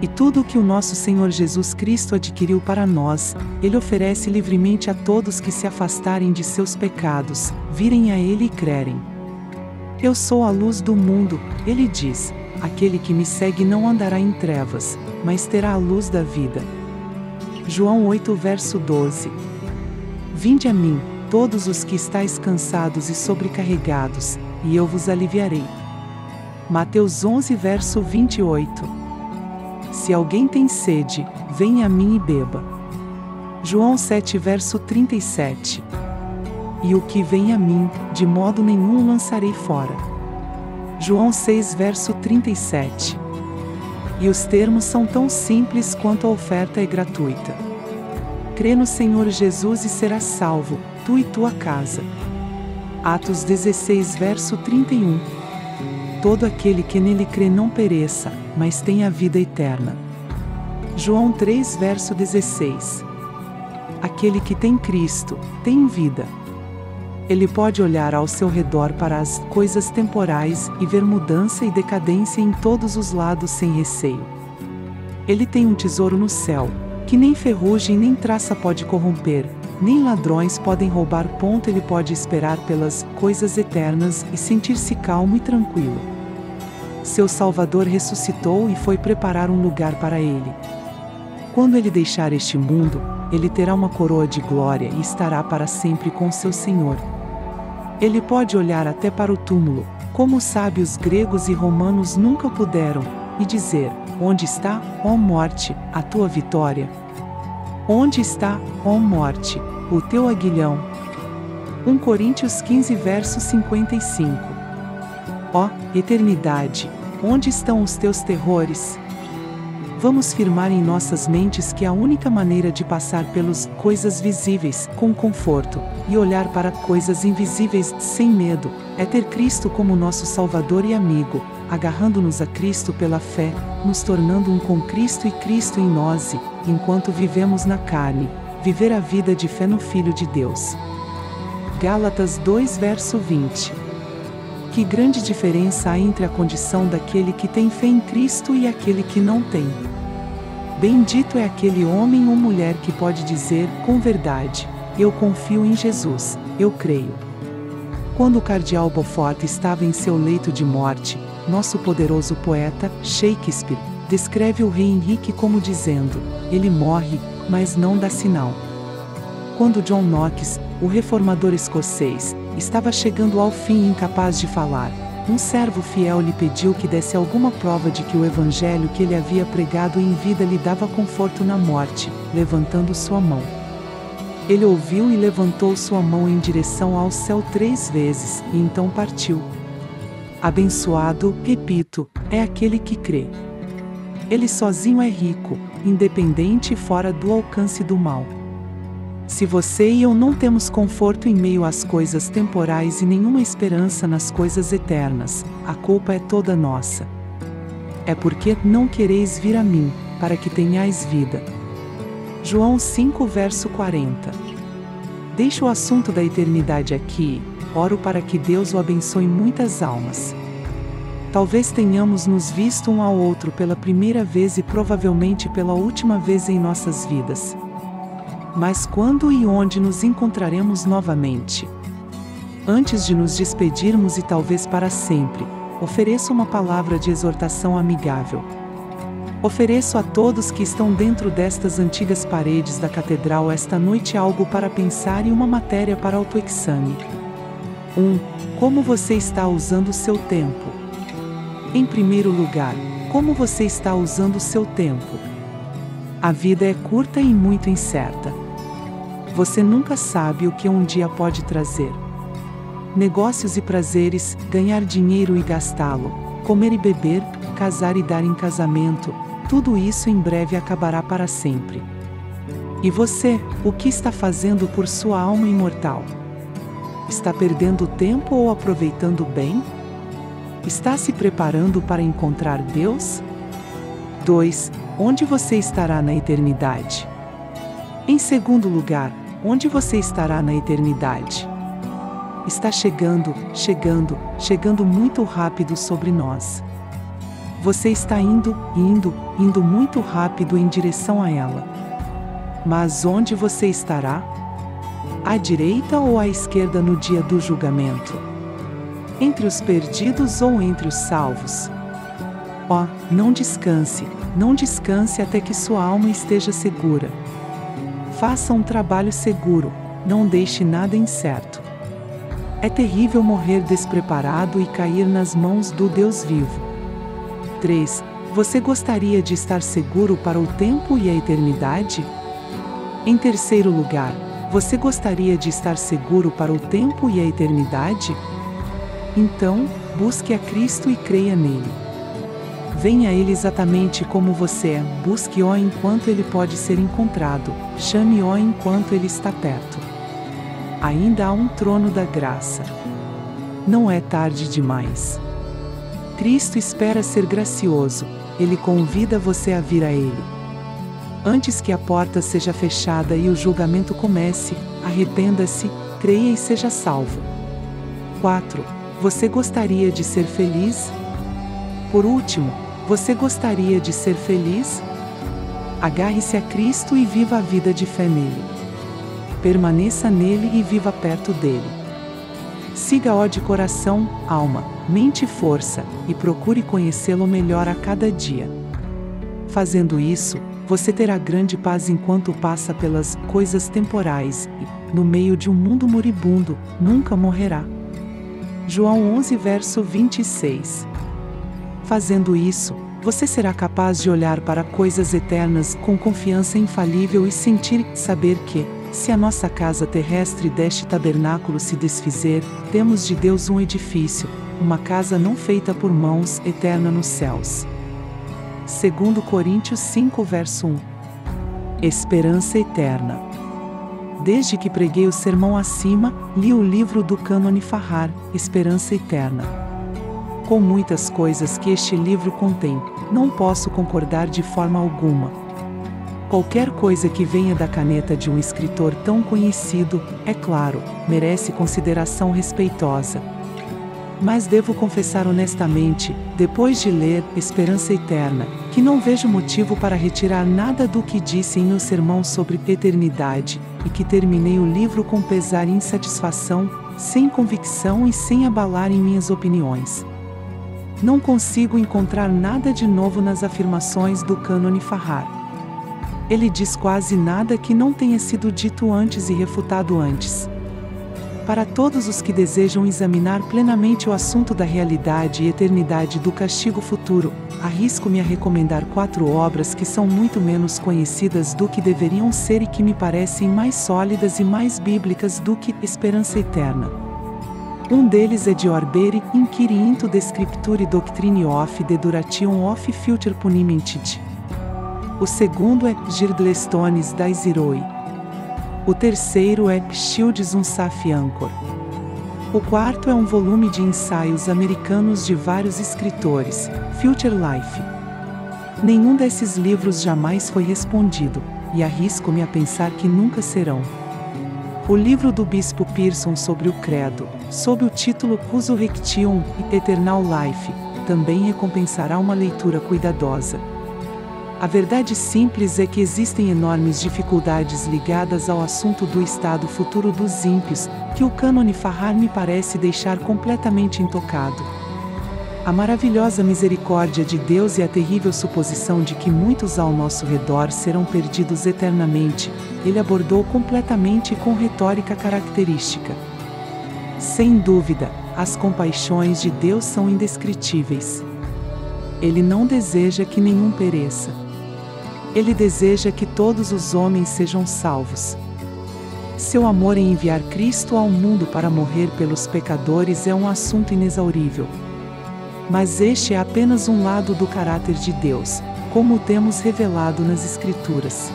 E tudo o que o nosso Senhor Jesus Cristo adquiriu para nós, Ele oferece livremente a todos que se afastarem de seus pecados, virem a Ele e crerem. Eu sou a luz do mundo, Ele diz, aquele que me segue não andará em trevas, mas terá a luz da vida. João 8 verso 12. Vinde a mim, todos os que estáis cansados e sobrecarregados, e eu vos aliviarei. Mateus 11 verso 28. Se alguém tem sede, venha a mim e beba. João 7 verso 37. E o que vem a mim, de modo nenhum lançarei fora. João 6 verso 37. E os termos são tão simples quanto a oferta é gratuita. Crê no Senhor Jesus e serás salvo, tu e tua casa. Atos 16 verso 31. Todo aquele que nele crê não pereça, mas tenha a vida eterna. João 3 verso 16. Aquele que tem Cristo, tem vida. Ele pode olhar ao seu redor para as coisas temporais e ver mudança e decadência em todos os lados sem receio. Ele tem um tesouro no céu, que nem ferrugem nem traça pode corromper, nem ladrões podem roubar. Ele pode esperar pelas coisas eternas e sentir-se calmo e tranquilo. Seu Salvador ressuscitou e foi preparar um lugar para ele. Quando ele deixar este mundo, ele terá uma coroa de glória e estará para sempre com seu Senhor. Ele pode olhar até para o túmulo, como os sábios gregos e romanos nunca puderam, e dizer: onde está, ó morte, a tua vitória? Onde está, ó morte, o teu aguilhão? 1 Coríntios 15 verso 55. Ó eternidade, onde estão os teus terrores? Vamos firmar em nossas mentes que a única maneira de passar pelas coisas visíveis com conforto e olhar para coisas invisíveis sem medo é ter Cristo como nosso Salvador e amigo, agarrando-nos a Cristo pela fé, nos tornando um com Cristo e Cristo em nós e, enquanto vivemos na carne, viver a vida de fé no Filho de Deus. Gálatas 2 verso 20. Que grande diferença há entre a condição daquele que tem fé em Cristo e aquele que não tem. Bendito é aquele homem ou mulher que pode dizer, com verdade, eu confio em Jesus, eu creio. Quando o cardeal Beaufort estava em seu leito de morte, nosso poderoso poeta, Shakespeare, descreve o rei Henrique como dizendo, ele morre, mas não dá sinal. Quando John Knox, o reformador escocês, estava chegando ao fim incapaz de falar, um servo fiel lhe pediu que desse alguma prova de que o evangelho que ele havia pregado em vida lhe dava conforto na morte, levantando sua mão. Ele ouviu e levantou sua mão em direção ao céu 3 vezes, e então partiu. Abençoado, repito, é aquele que crê. Ele sozinho é rico, independente e fora do alcance do mal. Se você e eu não temos conforto em meio às coisas temporais e nenhuma esperança nas coisas eternas, a culpa é toda nossa. É porque não quereis vir a mim, para que tenhais vida. João 5 verso 40. Deixo o assunto da eternidade aqui, oro para que Deus o abençoe muitas almas. Talvez tenhamos nos visto um ao outro pela primeira vez e provavelmente pela última vez em nossas vidas. Mas quando e onde nos encontraremos novamente? Antes de nos despedirmos e talvez para sempre, ofereço uma palavra de exortação amigável. Ofereço a todos que estão dentro destas antigas paredes da catedral esta noite algo para pensar e uma matéria para autoexame. 1. Como você está usando o seu tempo? Em primeiro lugar, como você está usando o seu tempo? A vida é curta e muito incerta. Você nunca sabe o que um dia pode trazer. Negócios e prazeres, ganhar dinheiro e gastá-lo, comer e beber, casar e dar em casamento, tudo isso em breve acabará para sempre. E você, o que está fazendo por sua alma imortal? Está perdendo tempo ou aproveitando bem? Está se preparando para encontrar Deus? 2. Onde você estará na eternidade? Em segundo lugar, onde você estará na eternidade? Está chegando muito rápido sobre nós. Você está indo muito rápido em direção a ela. Mas onde você estará? À direita ou à esquerda no dia do julgamento? Entre os perdidos ou entre os salvos? Oh, não descanse até que sua alma esteja segura. Faça um trabalho seguro, não deixe nada incerto. É terrível morrer despreparado e cair nas mãos do Deus vivo. 3. Você gostaria de estar seguro para o tempo e a eternidade? Em terceiro lugar, você gostaria de estar seguro para o tempo e a eternidade? Então, busque a Cristo e creia nele. Venha a Ele exatamente como você é, busque-o enquanto Ele pode ser encontrado, chame-o enquanto Ele está perto. Ainda há um trono da graça. Não é tarde demais. Cristo espera ser gracioso, Ele convida você a vir a Ele. Antes que a porta seja fechada e o julgamento comece, arrependa-se, creia e seja salvo. 4. Você gostaria de ser feliz? Por último, você gostaria de ser feliz? Agarre-se a Cristo e viva a vida de fé nele. Permaneça nele e viva perto dele. Siga-o de coração, alma, mente e força, e procure conhecê-lo melhor a cada dia. Fazendo isso, você terá grande paz enquanto passa pelas coisas temporais e, no meio de um mundo moribundo, nunca morrerá. João 11 verso 26. Fazendo isso, você será capaz de olhar para coisas eternas com confiança infalível e saber que, se a nossa casa terrestre deste tabernáculo se desfizer, temos de Deus um edifício, uma casa não feita por mãos, eterna nos céus. 2 Coríntios 5 verso 1. Esperança eterna. Desde que preguei o sermão acima, li o livro do Cânone Farrar, Esperança Eterna. Com muitas coisas que este livro contém, não posso concordar de forma alguma. Qualquer coisa que venha da caneta de um escritor tão conhecido, é claro, merece consideração respeitosa. Mas devo confessar honestamente, depois de ler Esperança Eterna, que não vejo motivo para retirar nada do que disse em meu sermão sobre eternidade, e que terminei o livro com pesar e insatisfação, sem convicção e sem abalar em minhas opiniões. Não consigo encontrar nada de novo nas afirmações do Cânone Farrar. Ele diz quase nada que não tenha sido dito antes e refutado antes. Para todos os que desejam examinar plenamente o assunto da realidade e eternidade do castigo futuro, arrisco-me a recomendar 4 obras que são muito menos conhecidas do que deveriam ser e que me parecem mais sólidas e mais bíblicas do que Esperança Eterna. Um deles é de Orberi, Inquiriinto de Scripture Doctrine of the Duration of Future Punimenti. O segundo é Girdlestones das Iroi. O terceiro é Shields Unsaf Anchor. O quarto é um volume de ensaios americanos de vários escritores, Future Life. Nenhum desses livros jamais foi respondido, e arrisco-me a pensar que nunca serão. O livro do Bispo Pearson sobre o Credo, sob o título Resurrection e Eternal Life, também recompensará uma leitura cuidadosa. A verdade simples é que existem enormes dificuldades ligadas ao assunto do estado futuro dos ímpios, que o Cânone Farrar me parece deixar completamente intocado. A maravilhosa misericórdia de Deus e a terrível suposição de que muitos ao nosso redor serão perdidos eternamente, ele abordou completamente e com retórica característica. Sem dúvida, as compaixões de Deus são indescritíveis. Ele não deseja que nenhum pereça. Ele deseja que todos os homens sejam salvos. Seu amor em enviar Cristo ao mundo para morrer pelos pecadores é um assunto inexaurível. Mas este é apenas um lado do caráter de Deus, como o temos revelado nas Escrituras.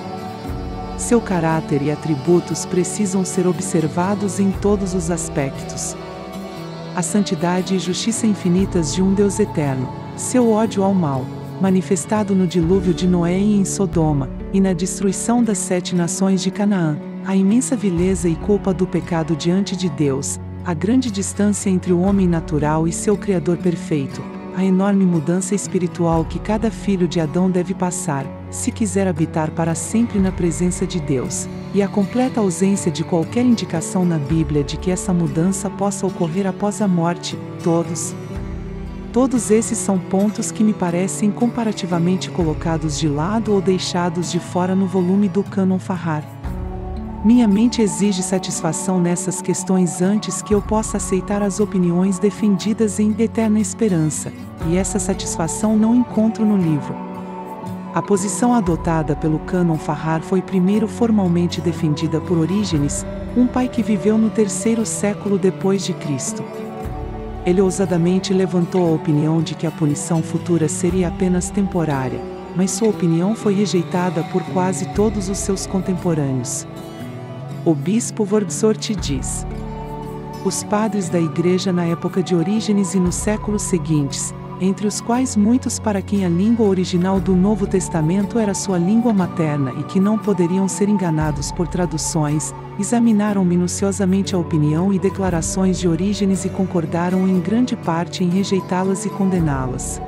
Seu caráter e atributos precisam ser observados em todos os aspectos. A santidade e justiça infinitas de um Deus eterno, seu ódio ao mal, manifestado no dilúvio de Noé e em Sodoma, e na destruição das 7 nações de Canaã, a imensa vileza e culpa do pecado diante de Deus, a grande distância entre o homem natural e seu Criador perfeito, a enorme mudança espiritual que cada filho de Adão deve passar, se quiser habitar para sempre na presença de Deus, e a completa ausência de qualquer indicação na Bíblia de que essa mudança possa ocorrer após a morte, Todos esses são pontos que me parecem comparativamente colocados de lado ou deixados de fora no volume do Cânone Farrar. Minha mente exige satisfação nessas questões antes que eu possa aceitar as opiniões defendidas em Eterna Esperança, e essa satisfação não encontro no livro. A posição adotada pelo Cânone Farrar foi primeiro formalmente defendida por Orígenes, um pai que viveu no 3º século depois de Cristo. Ele ousadamente levantou a opinião de que a punição futura seria apenas temporária, mas sua opinião foi rejeitada por quase todos os seus contemporâneos. O bispo Wordsworth diz: os padres da Igreja na época de Orígenes e nos séculos seguintes, entre os quais muitos para quem a língua original do Novo Testamento era sua língua materna e que não poderiam ser enganados por traduções, examinaram minuciosamente a opinião e declarações de Orígenes e concordaram em grande parte em rejeitá-las e condená-las.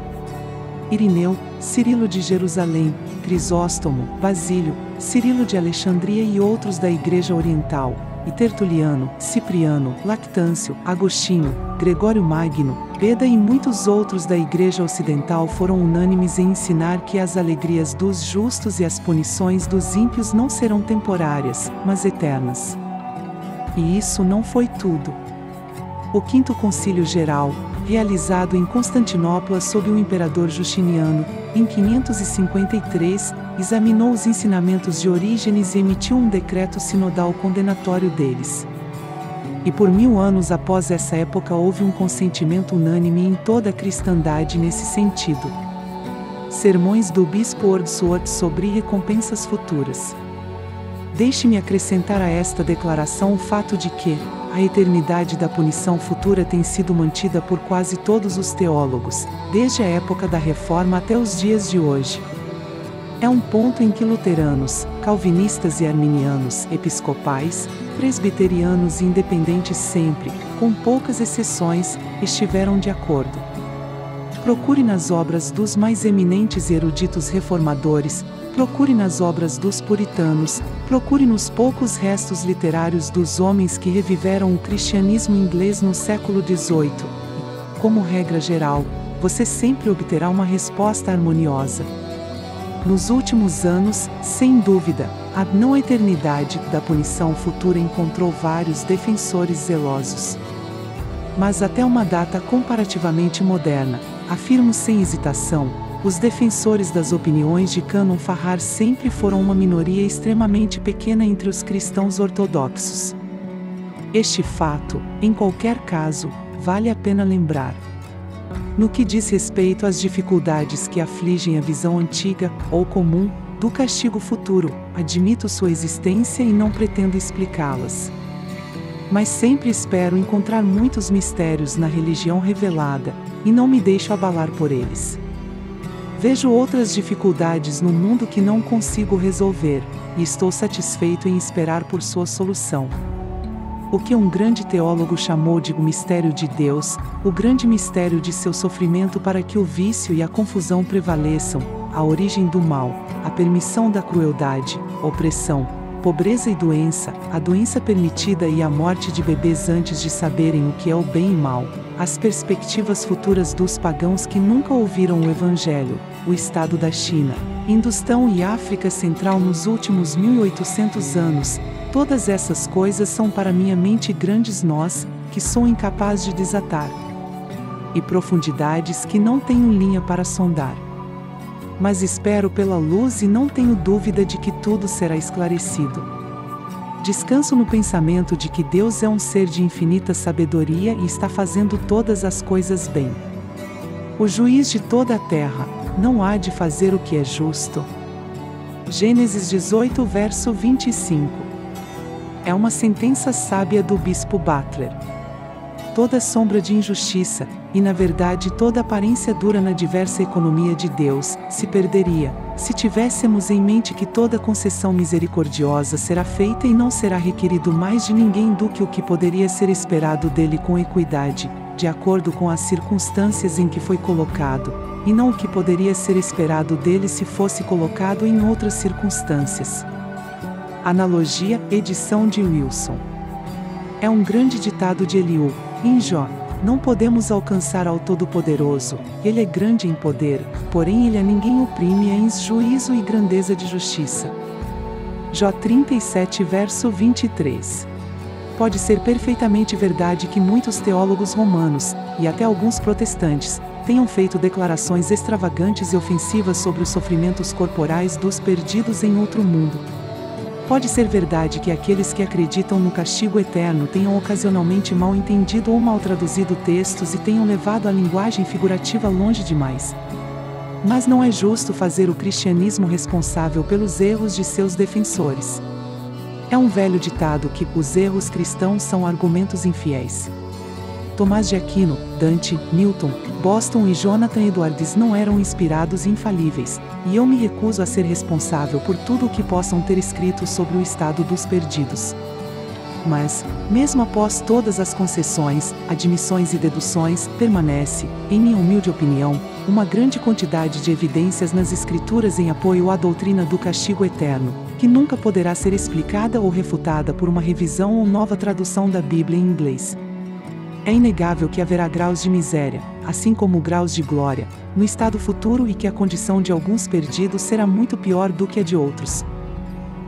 Irineu, Cirilo de Jerusalém, Crisóstomo, Basílio, Cirilo de Alexandria e outros da Igreja Oriental, e Tertuliano, Cipriano, Lactâncio, Agostinho, Gregório Magno, Beda e muitos outros da Igreja Ocidental foram unânimes em ensinar que as alegrias dos justos e as punições dos ímpios não serão temporárias, mas eternas. E isso não foi tudo. O Quinto Concílio Geral, realizado em Constantinopla sob o imperador Justiniano, em 553, examinou os ensinamentos de Orígenes e emitiu um decreto sinodal condenatório deles. E por 1000 anos após essa época houve um consentimento unânime em toda a cristandade nesse sentido. Sermões do Bispo Wordsworth sobre recompensas futuras. Deixe-me acrescentar a esta declaração o fato de que a eternidade da punição futura tem sido mantida por quase todos os teólogos, desde a época da Reforma até os dias de hoje. É um ponto em que luteranos, calvinistas e arminianos, episcopais, presbiterianos e independentes sempre, com poucas exceções, estiveram de acordo. Procure nas obras dos mais eminentes e eruditos reformadores, procure nas obras dos puritanos, procure nos poucos restos literários dos homens que reviveram o cristianismo inglês no século XVIII. E, como regra geral, você sempre obterá uma resposta harmoniosa. Nos últimos anos, sem dúvida, a não eternidade da punição futura encontrou vários defensores zelosos. Mas até uma data comparativamente moderna, afirmo sem hesitação, os defensores das opiniões de Canon Farrar sempre foram uma minoria extremamente pequena entre os cristãos ortodoxos. Este fato, em qualquer caso, vale a pena lembrar. No que diz respeito às dificuldades que afligem a visão antiga, ou comum, do castigo futuro, admito sua existência e não pretendo explicá-las. Mas sempre espero encontrar muitos mistérios na religião revelada, e não me deixo abalar por eles. Vejo outras dificuldades no mundo que não consigo resolver, e estou satisfeito em esperar por sua solução. O que um grande teólogo chamou de o mistério de Deus, o grande mistério de seu sofrimento para que o vício e a confusão prevaleçam, a origem do mal, a permissão da crueldade, opressão, pobreza e doença, a doença permitida e a morte de bebês antes de saberem o que é o bem e mal, as perspectivas futuras dos pagãos que nunca ouviram o Evangelho, o estado da China, Hindustão e África Central nos últimos 1800 anos, todas essas coisas são para minha mente grandes nós, que sou incapaz de desatar, e profundidades que não tenho linha para sondar. Mas espero pela luz e não tenho dúvida de que tudo será esclarecido. Descanso no pensamento de que Deus é um ser de infinita sabedoria e está fazendo todas as coisas bem. O juiz de toda a terra não há de fazer o que é justo. Gênesis 18, verso 25. É uma sentença sábia do bispo Butler. Toda sombra de injustiça, e na verdade toda aparência dura na diversa economia de Deus, se perderia, se tivéssemos em mente que toda concessão misericordiosa será feita e não será requerido mais de ninguém do que o que poderia ser esperado dele com equidade, de acordo com as circunstâncias em que foi colocado, e não o que poderia ser esperado dele se fosse colocado em outras circunstâncias. Analogia, edição de Wilson. É um grande ditado de Eliú, em Jó: não podemos alcançar ao Todo-Poderoso, ele é grande em poder, porém ele a ninguém oprime em juízo e grandeza de justiça. Jó 37, verso 23. Pode ser perfeitamente verdade que muitos teólogos romanos, e até alguns protestantes, tenham feito declarações extravagantes e ofensivas sobre os sofrimentos corporais dos perdidos em outro mundo. Pode ser verdade que aqueles que acreditam no castigo eterno tenham ocasionalmente mal entendido ou mal traduzido textos e tenham levado a linguagem figurativa longe demais. Mas não é justo fazer o cristianismo responsável pelos erros de seus defensores. É um velho ditado que os erros cristãos são argumentos infiéis. Tomás de Aquino, Dante, Newton, Boston e Jonathan Edwards não eram inspirados e infalíveis, e eu me recuso a ser responsável por tudo o que possam ter escrito sobre o estado dos perdidos. Mas, mesmo após todas as concessões, admissões e deduções, permanece, em minha humilde opinião, uma grande quantidade de evidências nas Escrituras em apoio à doutrina do castigo eterno, que nunca poderá ser explicada ou refutada por uma revisão ou nova tradução da Bíblia em inglês. É inegável que haverá graus de miséria, assim como graus de glória, no estado futuro e que a condição de alguns perdidos será muito pior do que a de outros.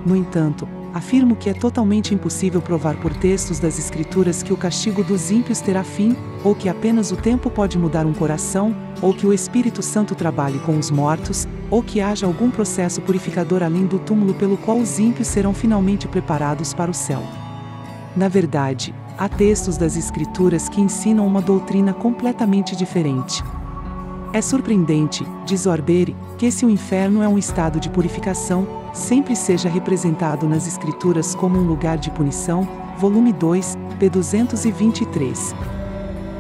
No entanto, afirmo que é totalmente impossível provar por textos das Escrituras que o castigo dos ímpios terá fim, ou que apenas o tempo pode mudar um coração, ou que o Espírito Santo trabalhe com os mortos, ou que haja algum processo purificador além do túmulo pelo qual os ímpios serão finalmente preparados para o céu. Na verdade, há textos das Escrituras que ensinam uma doutrina completamente diferente. É surpreendente, diz Orbery, que se o inferno é um estado de purificação, sempre seja representado nas Escrituras como um lugar de punição. Volume 2, p. 223.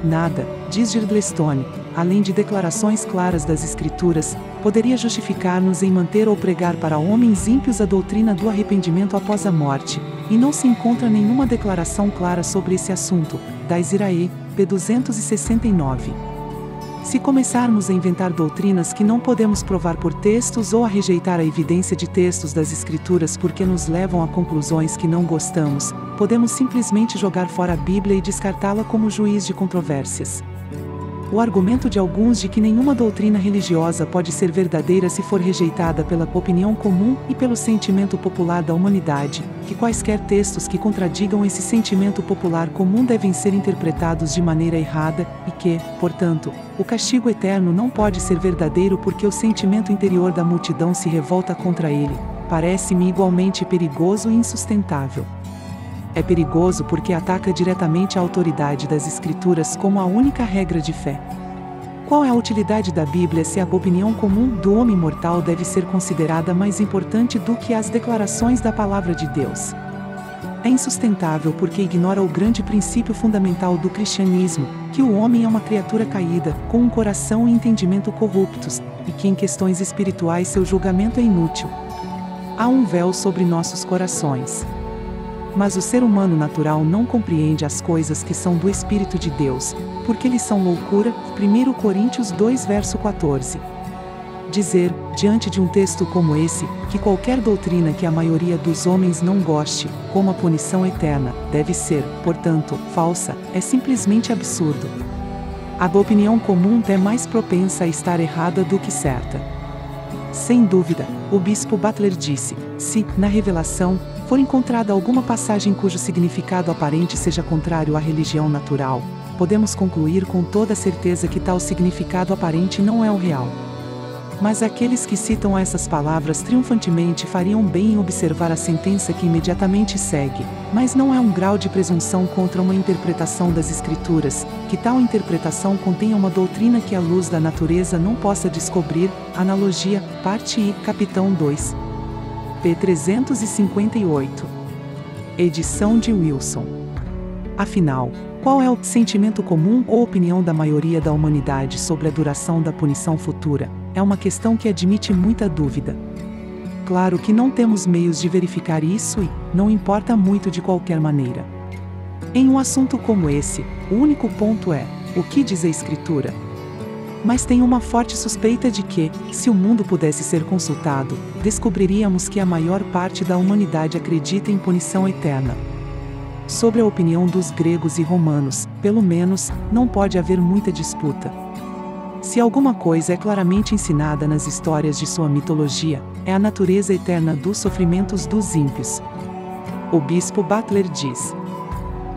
Nada, diz Girdlestone, além de declarações claras das Escrituras, poderia justificar-nos em manter ou pregar para homens ímpios a doutrina do arrependimento após a morte, e não se encontra nenhuma declaração clara sobre esse assunto. Das Irae, p. 269. Se começarmos a inventar doutrinas que não podemos provar por textos ou a rejeitar a evidência de textos das Escrituras porque nos levam a conclusões que não gostamos, podemos simplesmente jogar fora a Bíblia e descartá-la como juiz de controvérsias. O argumento de alguns de que nenhuma doutrina religiosa pode ser verdadeira se for rejeitada pela opinião comum e pelo sentimento popular da humanidade, que quaisquer textos que contradigam esse sentimento popular comum devem ser interpretados de maneira errada, e que, portanto, o castigo eterno não pode ser verdadeiro porque o sentimento interior da multidão se revolta contra ele, parece-me igualmente perigoso e insustentável. É perigoso porque ataca diretamente a autoridade das Escrituras como a única regra de fé. Qual é a utilidade da Bíblia se a opinião comum do homem mortal deve ser considerada mais importante do que as declarações da Palavra de Deus? É insustentável porque ignora o grande princípio fundamental do cristianismo, que o homem é uma criatura caída, com um coração e entendimento corruptos, e que em questões espirituais seu julgamento é inútil. Há um véu sobre nossos corações. Mas o ser humano natural não compreende as coisas que são do Espírito de Deus, porque eles são loucura. 1 Coríntios 2, verso 14. Dizer, diante de um texto como esse, que qualquer doutrina que a maioria dos homens não goste, como a punição eterna, deve ser, portanto, falsa, é simplesmente absurdo. A opinião comum é mais propensa a estar errada do que certa. Sem dúvida, o bispo Butler disse, se, na revelação, for encontrada alguma passagem cujo significado aparente seja contrário à religião natural, podemos concluir com toda certeza que tal significado aparente não é o real. Mas aqueles que citam essas palavras triunfantemente fariam bem em observar a sentença que imediatamente segue, mas não é um grau de presunção contra uma interpretação das Escrituras, que tal interpretação contenha uma doutrina que a luz da natureza não possa descobrir. Analogia, parte I, capitão 2. p. 358. Edição de Wilson. Afinal, qual é o sentimento comum ou opinião da maioria da humanidade sobre a duração da punição futura? É uma questão que admite muita dúvida. Claro que não temos meios de verificar isso e, não importa muito de qualquer maneira. Em um assunto como esse, o único ponto é, o que diz a Escritura? Mas tenho uma forte suspeita de que, se o mundo pudesse ser consultado, descobriríamos que a maior parte da humanidade acredita em punição eterna. Sobre a opinião dos gregos e romanos, pelo menos, não pode haver muita disputa. Se alguma coisa é claramente ensinada nas histórias de sua mitologia, é a natureza eterna dos sofrimentos dos ímpios. O bispo Butler diz: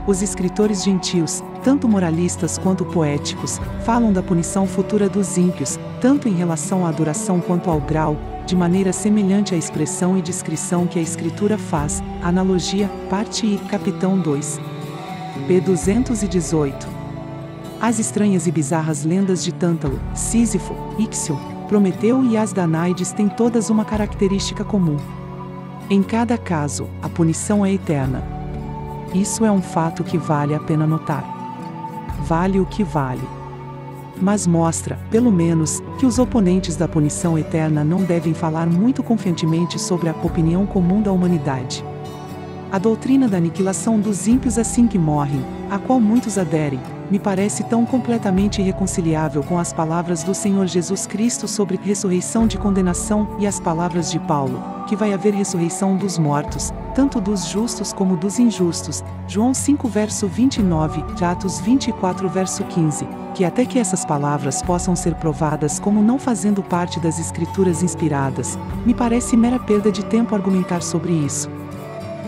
os escritores gentios, tanto moralistas quanto poéticos, falam da punição futura dos ímpios, tanto em relação à duração quanto ao grau, de maneira semelhante à expressão e descrição que a Escritura faz. Analogia, parte I, capitão 2. p. 218. As estranhas e bizarras lendas de Tântalo, Sísifo, Ixion, Prometeu e as Danaides têm todas uma característica comum. Em cada caso, a punição é eterna. Isso é um fato que vale a pena notar. Vale o que vale. Mas mostra, pelo menos, que os oponentes da punição eterna não devem falar muito confiantemente sobre a opinião comum da humanidade. A doutrina da aniquilação dos ímpios assim que morrem, a qual muitos aderem, me parece tão completamente irreconciliável com as palavras do Senhor Jesus Cristo sobre ressurreição de condenação e as palavras de Paulo, que vai haver ressurreição dos mortos, tanto dos justos como dos injustos, João 5 verso 29, Atos 24 verso 15, que até que essas palavras possam ser provadas como não fazendo parte das Escrituras inspiradas, me parece mera perda de tempo argumentar sobre isso.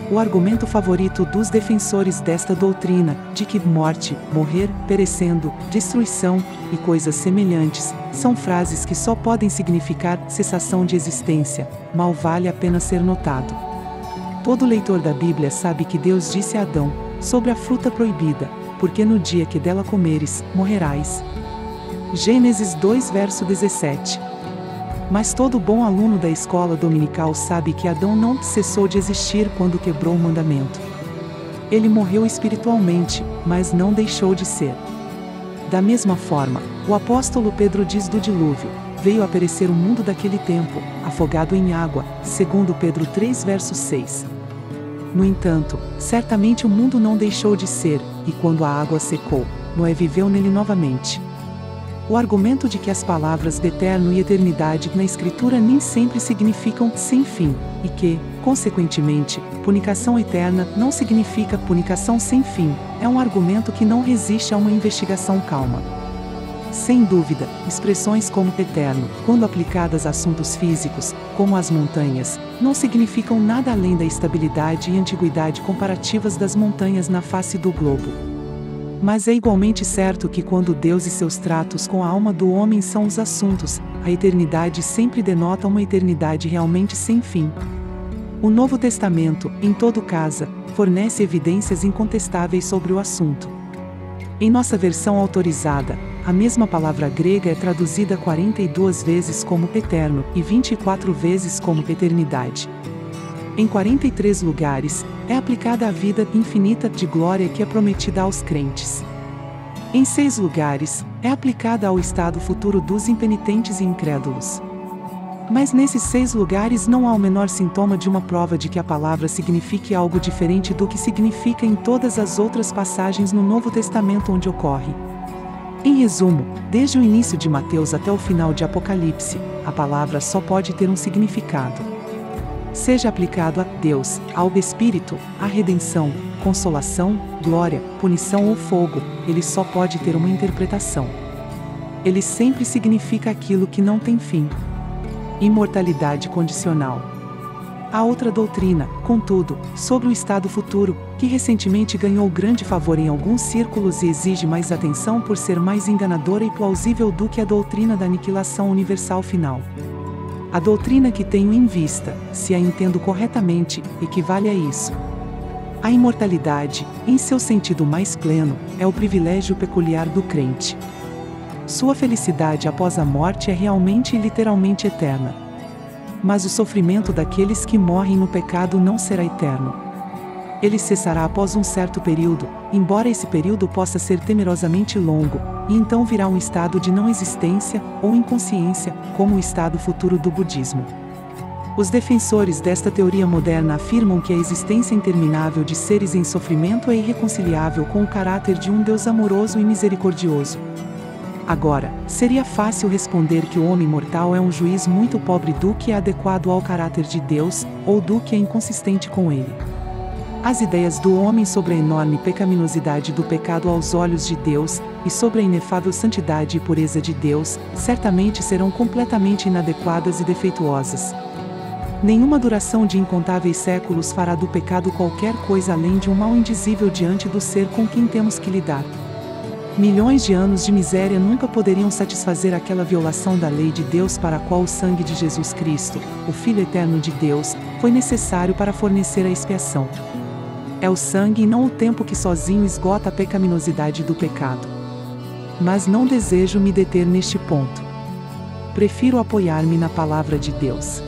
O argumento favorito dos defensores desta doutrina, de que morte, morrer, perecendo, destruição, e coisas semelhantes, são frases que só podem significar cessação de existência, mal vale a pena ser notado. Todo leitor da Bíblia sabe que Deus disse a Adão, sobre a fruta proibida, porque no dia que dela comeres, morrerás. Gênesis 2 verso 17. Mas todo bom aluno da escola dominical sabe que Adão não cessou de existir quando quebrou o mandamento. Ele morreu espiritualmente, mas não deixou de ser. Da mesma forma, o apóstolo Pedro diz do dilúvio: veio a perecer o mundo daquele tempo, afogado em água, segundo Pedro 3 verso 6. No entanto, certamente o mundo não deixou de ser, e quando a água secou, Noé viveu nele novamente. O argumento de que as palavras de eterno e eternidade na Escritura nem sempre significam sem fim, e que, consequentemente, punicação eterna não significa punicação sem fim, é um argumento que não resiste a uma investigação calma. Sem dúvida, expressões como eterno, quando aplicadas a assuntos físicos, como as montanhas, não significam nada além da estabilidade e antiguidade comparativas das montanhas na face do globo. Mas é igualmente certo que quando Deus e seus tratos com a alma do homem são os assuntos, a eternidade sempre denota uma eternidade realmente sem fim. O Novo Testamento, em todo caso, fornece evidências incontestáveis sobre o assunto. Em nossa versão autorizada, a mesma palavra grega é traduzida 42 vezes como eterno e 24 vezes como eternidade. Em 43 lugares, é aplicada a vida infinita de glória que é prometida aos crentes. Em 6 lugares, é aplicada ao estado futuro dos impenitentes e incrédulos. Mas nesses 6 lugares não há o menor sintoma de uma prova de que a palavra signifique algo diferente do que significa em todas as outras passagens no Novo Testamento onde ocorre. Em resumo, desde o início de Mateus até o final de Apocalipse, a palavra só pode ter um significado. Seja aplicado a Deus, ao Espírito, à redenção, consolação, glória, punição ou fogo, ele só pode ter uma interpretação. Ele sempre significa aquilo que não tem fim. Imortalidade condicional. Há outra doutrina, contudo, sobre o estado futuro, que recentemente ganhou grande favor em alguns círculos e exige mais atenção por ser mais enganadora e plausível do que a doutrina da aniquilação universal final. A doutrina que tenho em vista, se a entendo corretamente, equivale a isso. A imortalidade, em seu sentido mais pleno, é o privilégio peculiar do crente. Sua felicidade após a morte é realmente e literalmente eterna. Mas o sofrimento daqueles que morrem no pecado não será eterno. Ele cessará após um certo período, embora esse período possa ser temerosamente longo, e então virá um estado de não existência, ou inconsciência, como o estado futuro do budismo. Os defensores desta teoria moderna afirmam que a existência interminável de seres em sofrimento é irreconciliável com o caráter de um Deus amoroso e misericordioso. Agora, seria fácil responder que o homem mortal é um juiz muito pobre do que é adequado ao caráter de Deus, ou do que é inconsistente com ele. As ideias do homem sobre a enorme pecaminosidade do pecado aos olhos de Deus, e sobre a inefável santidade e pureza de Deus, certamente serão completamente inadequadas e defeituosas. Nenhuma duração de incontáveis séculos fará do pecado qualquer coisa além de um mal indizível diante do ser com quem temos que lidar. Milhões de anos de miséria nunca poderiam satisfazer aquela violação da lei de Deus para a qual o sangue de Jesus Cristo, o Filho eterno de Deus, foi necessário para fornecer a expiação. É o sangue e não o tempo que sozinho esgota a pecaminosidade do pecado. Mas não desejo me deter neste ponto. Prefiro apoiar-me na palavra de Deus.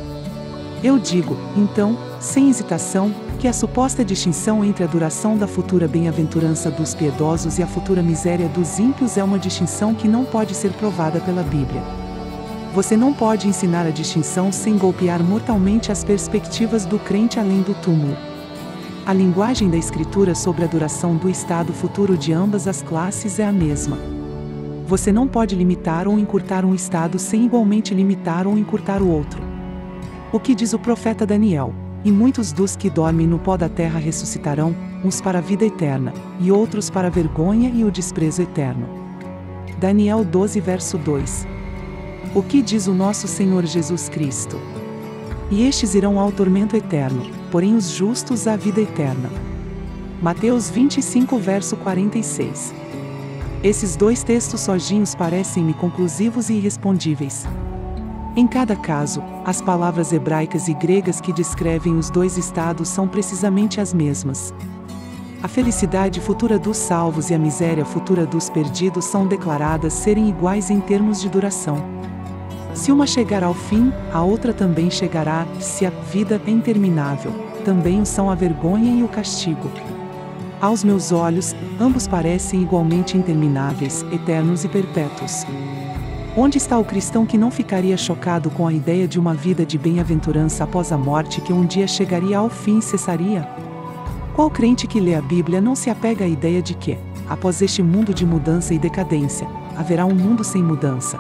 Eu digo, então, sem hesitação, que a suposta distinção entre a duração da futura bem-aventurança dos piedosos e a futura miséria dos ímpios é uma distinção que não pode ser provada pela Bíblia. Você não pode ensinar a distinção sem golpear mortalmente as perspectivas do crente além do túmulo. A linguagem da Escritura sobre a duração do estado futuro de ambas as classes é a mesma. Você não pode limitar ou encurtar um estado sem igualmente limitar ou encurtar o outro. O que diz o profeta Daniel? E muitos dos que dormem no pó da terra ressuscitarão, uns para a vida eterna, e outros para a vergonha e o desprezo eterno. Daniel 12 verso 2. O que diz o nosso Senhor Jesus Cristo? E estes irão ao tormento eterno, porém os justos à vida eterna. Mateus 25 verso 46. Esses dois textos sozinhos parecem-me conclusivos e irrespondíveis. Em cada caso, as palavras hebraicas e gregas que descrevem os dois estados são precisamente as mesmas. A felicidade futura dos salvos e a miséria futura dos perdidos são declaradas serem iguais em termos de duração. Se uma chegar ao fim, a outra também chegará. Se a vida é interminável, também o são a vergonha e o castigo. Aos meus olhos, ambos parecem igualmente intermináveis, eternos e perpétuos. Onde está o cristão que não ficaria chocado com a ideia de uma vida de bem-aventurança após a morte que um dia chegaria ao fim e cessaria? Qual crente que lê a Bíblia não se apega à ideia de que, após este mundo de mudança e decadência, haverá um mundo sem mudança?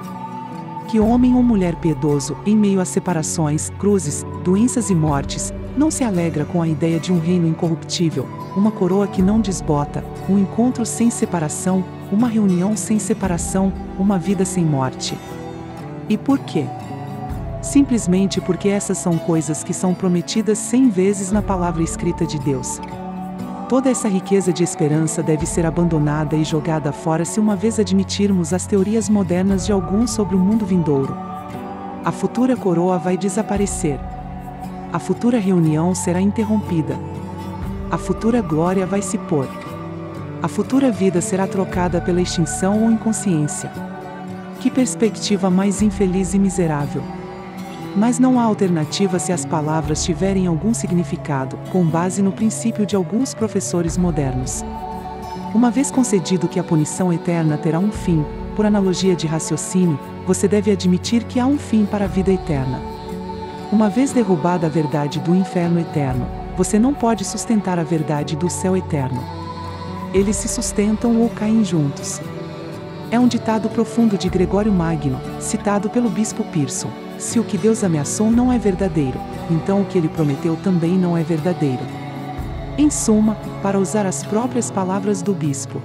Que homem ou mulher piedoso, em meio a separações, cruzes, doenças e mortes, não se alegra com a ideia de um reino incorruptível, uma coroa que não desbota, um encontro sem separação, uma reunião sem separação, uma vida sem morte? E por quê? Simplesmente porque essas são coisas que são prometidas 100 vezes na palavra escrita de Deus. Toda essa riqueza de esperança deve ser abandonada e jogada fora se uma vez admitirmos as teorias modernas de alguns sobre o mundo vindouro. A futura coroa vai desaparecer. A futura reunião será interrompida. A futura glória vai se pôr. A futura vida será trocada pela extinção ou inconsciência. Que perspectiva mais infeliz e miserável! Mas não há alternativa se as palavras tiverem algum significado, com base no princípio de alguns professores modernos. Uma vez concedido que a punição eterna terá um fim, por analogia de raciocínio, você deve admitir que há um fim para a vida eterna. Uma vez derrubada a verdade do inferno eterno, você não pode sustentar a verdade do céu eterno. Eles se sustentam ou caem juntos. É um ditado profundo de Gregório Magno, citado pelo bispo Pearson: se o que Deus ameaçou não é verdadeiro, então o que ele prometeu também não é verdadeiro. Em suma, para usar as próprias palavras do bispo,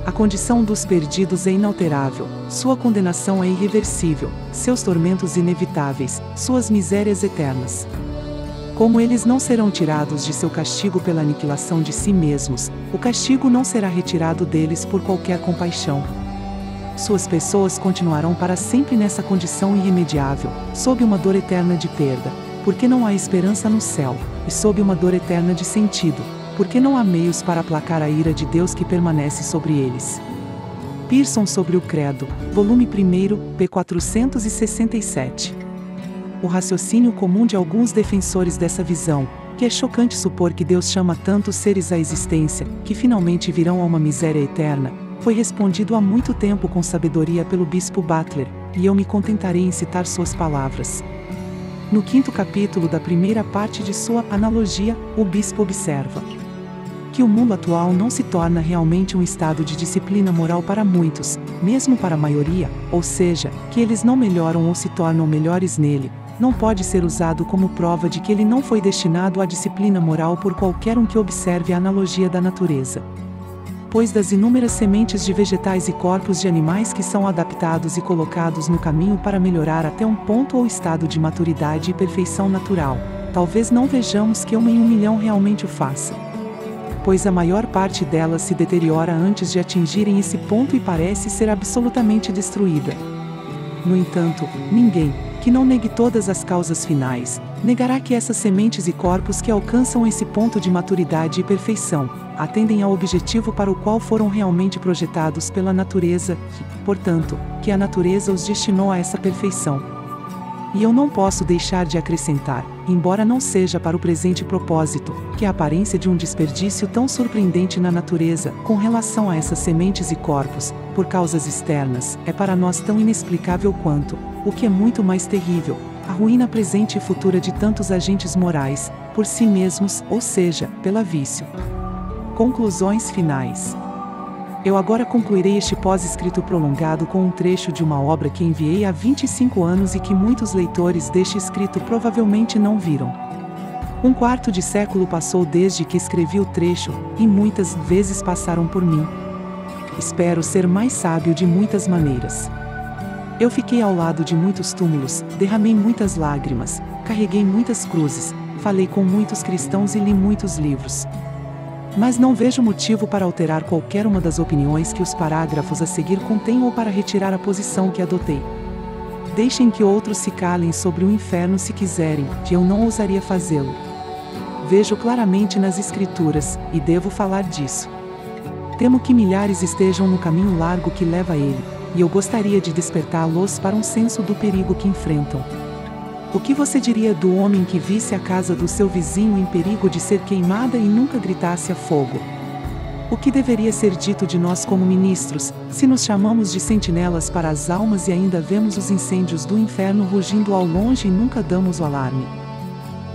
a condição dos perdidos é inalterável, sua condenação é irreversível, seus tormentos inevitáveis, suas misérias eternas. Como eles não serão tirados de seu castigo pela aniquilação de si mesmos, o castigo não será retirado deles por qualquer compaixão. Suas pessoas continuarão para sempre nessa condição irremediável, sob uma dor eterna de perda, porque não há esperança no céu, e sob uma dor eterna de sentido, porque não há meios para aplacar a ira de Deus que permanece sobre eles. Pearson sobre o Credo, volume 1, p. 467. O raciocínio comum de alguns defensores dessa visão, que é chocante supor que Deus chama tantos seres à existência, que finalmente virão a uma miséria eterna, foi respondido há muito tempo com sabedoria pelo bispo Butler, e eu me contentarei em citar suas palavras. No 5º capítulo da primeira parte de sua Analogia, o bispo observa que o mundo atual não se torna realmente um estado de disciplina moral para muitos, mesmo para a maioria, ou seja, que eles não melhoram ou se tornam melhores nele, não pode ser usado como prova de que ele não foi destinado à disciplina moral por qualquer um que observe a analogia da natureza. Pois das inúmeras sementes de vegetais e corpos de animais que são adaptados e colocados no caminho para melhorar até um ponto ou estado de maturidade e perfeição natural, talvez não vejamos que uma em 1 milhão realmente o faça. Pois a maior parte delas se deteriora antes de atingirem esse ponto e parece ser absolutamente destruída. No entanto, ninguém, que não negue todas as causas finais, negará que essas sementes e corpos que alcançam esse ponto de maturidade e perfeição, atendem ao objetivo para o qual foram realmente projetados pela natureza, portanto, que a natureza os destinou a essa perfeição. E eu não posso deixar de acrescentar, embora não seja para o presente propósito, que a aparência de um desperdício tão surpreendente na natureza, com relação a essas sementes e corpos, por causas externas, é para nós tão inexplicável quanto, o que é muito mais terrível, a ruína presente e futura de tantos agentes morais, por si mesmos, ou seja, pela vício. Conclusões finais. Eu agora concluirei este pós-escrito prolongado com um trecho de uma obra que enviei há 25 anos e que muitos leitores deste escrito provavelmente não viram. 1/4 de século passou desde que escrevi o trecho, e muitas vezes passaram por mim. Espero ser mais sábio de muitas maneiras. Eu fiquei ao lado de muitos túmulos, derramei muitas lágrimas, carreguei muitas cruzes, falei com muitos cristãos e li muitos livros. Mas não vejo motivo para alterar qualquer uma das opiniões que os parágrafos a seguir contêm ou para retirar a posição que adotei. Deixem que outros se calem sobre o inferno se quiserem, que eu não ousaria fazê-lo. vejo claramente nas Escrituras, e devo falar disso. Temo que milhares estejam no caminho largo que leva a ele, e eu gostaria de despertá-los para um senso do perigo que enfrentam. O que você diria do homem que visse a casa do seu vizinho em perigo de ser queimada e nunca gritasse a fogo? O que deveria ser dito de nós como ministros, se nos chamamos de sentinelas para as almas e ainda vemos os incêndios do inferno rugindo ao longe e nunca damos o alarme?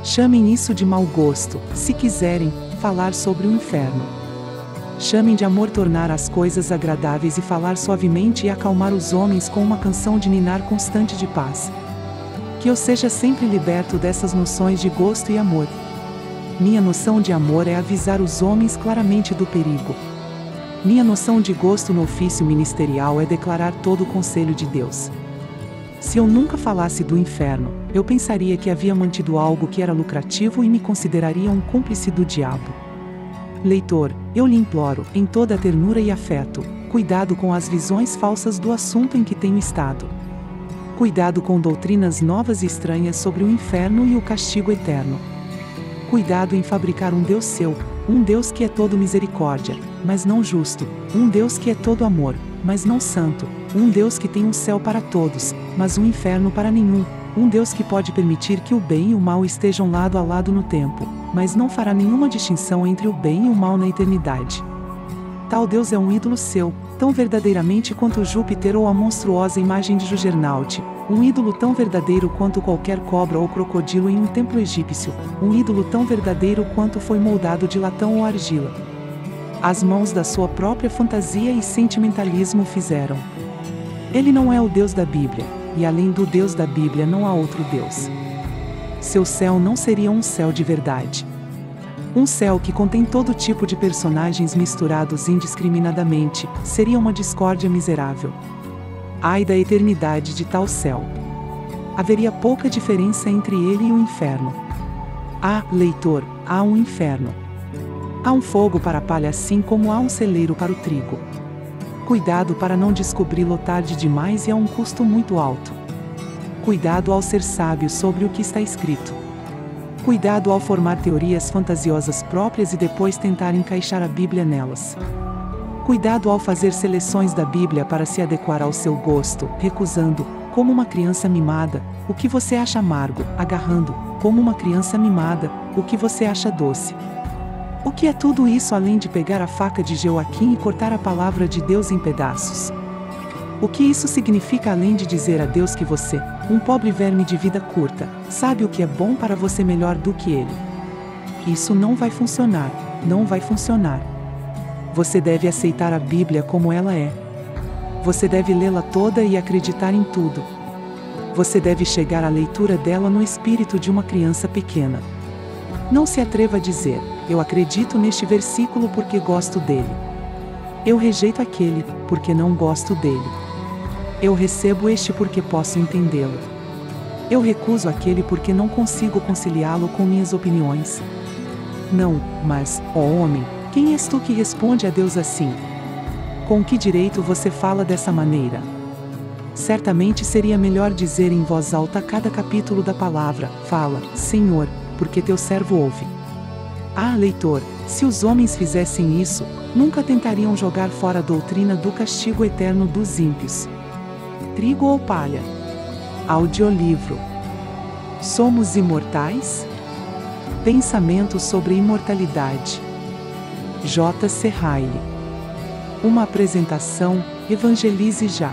Chamem isso de mau gosto, se quiserem falar sobre o inferno. Chamem de amor tornar as coisas agradáveis e falar suavemente e acalmar os homens com uma canção de ninar constante de paz. Que eu seja sempre liberto dessas noções de gosto e amor. Minha noção de amor é avisar os homens claramente do perigo. Minha noção de gosto no ofício ministerial é declarar todo o conselho de Deus. Se eu nunca falasse do inferno, eu pensaria que havia mantido algo que era lucrativo e me consideraria um cúmplice do diabo. Leitor, eu lhe imploro, em toda a ternura e afeto, cuidado com as visões falsas do assunto em que tenho estado. Cuidado com doutrinas novas e estranhas sobre o inferno e o castigo eterno. Cuidado em fabricar um Deus seu, um Deus que é todo misericórdia, mas não justo, um Deus que é todo amor, mas não santo, um Deus que tem um céu para todos, mas um inferno para nenhum, um Deus que pode permitir que o bem e o mal estejam lado a lado no tempo, mas não fará nenhuma distinção entre o bem e o mal na eternidade. Tal Deus é um ídolo seu, tão verdadeiramente quanto Júpiter ou a monstruosa imagem de Juggernaut, um ídolo tão verdadeiro quanto qualquer cobra ou crocodilo em um templo egípcio, um ídolo tão verdadeiro quanto foi moldado de latão ou argila. As mãos da sua própria fantasia e sentimentalismo o fizeram. Ele não é o Deus da Bíblia, e além do Deus da Bíblia não há outro Deus. Seu céu não seria um céu de verdade. Um céu que contém todo tipo de personagens misturados indiscriminadamente, seria uma discórdia miserável. Ai da eternidade de tal céu! Haveria pouca diferença entre ele e o inferno. Ah, leitor, há um inferno. Há um fogo para a palha assim como há um celeiro para o trigo. Cuidado para não descobri-lo tarde demais e a um custo muito alto. Cuidado ao ser sábio sobre o que está escrito. Cuidado ao formar teorias fantasiosas próprias e depois tentar encaixar a Bíblia nelas. Cuidado ao fazer seleções da Bíblia para se adequar ao seu gosto, recusando, como uma criança mimada, o que você acha amargo, agarrando, como uma criança mimada, o que você acha doce. O que é tudo isso além de pegar a faca de Joaquim e cortar a palavra de Deus em pedaços? O que isso significa além de dizer a Deus que você, um pobre verme de vida curta, sabe o que é bom para você melhor do que ele? Isso não vai funcionar, não vai funcionar. Você deve aceitar a Bíblia como ela é. Você deve lê-la toda e acreditar em tudo. Você deve chegar à leitura dela no espírito de uma criança pequena. Não se atreva a dizer, eu acredito neste versículo porque gosto dele. Eu rejeito aquele, porque não gosto dele. Eu recebo este porque posso entendê-lo. Eu recuso aquele porque não consigo conciliá-lo com minhas opiniões. Não, mas, ó homem, quem és tu que responde a Deus assim? Com que direito você fala dessa maneira? Certamente seria melhor dizer em voz alta cada capítulo da palavra, fala, Senhor, porque teu servo ouve. Ah, leitor, se os homens fizessem isso, nunca tentariam jogar fora a doutrina do castigo eterno dos ímpios. Trigo ou palha? Audiolivro. Somos imortais? Pensamentos sobre imortalidade. J.C. Ryle. Uma apresentação, Evangelize Já.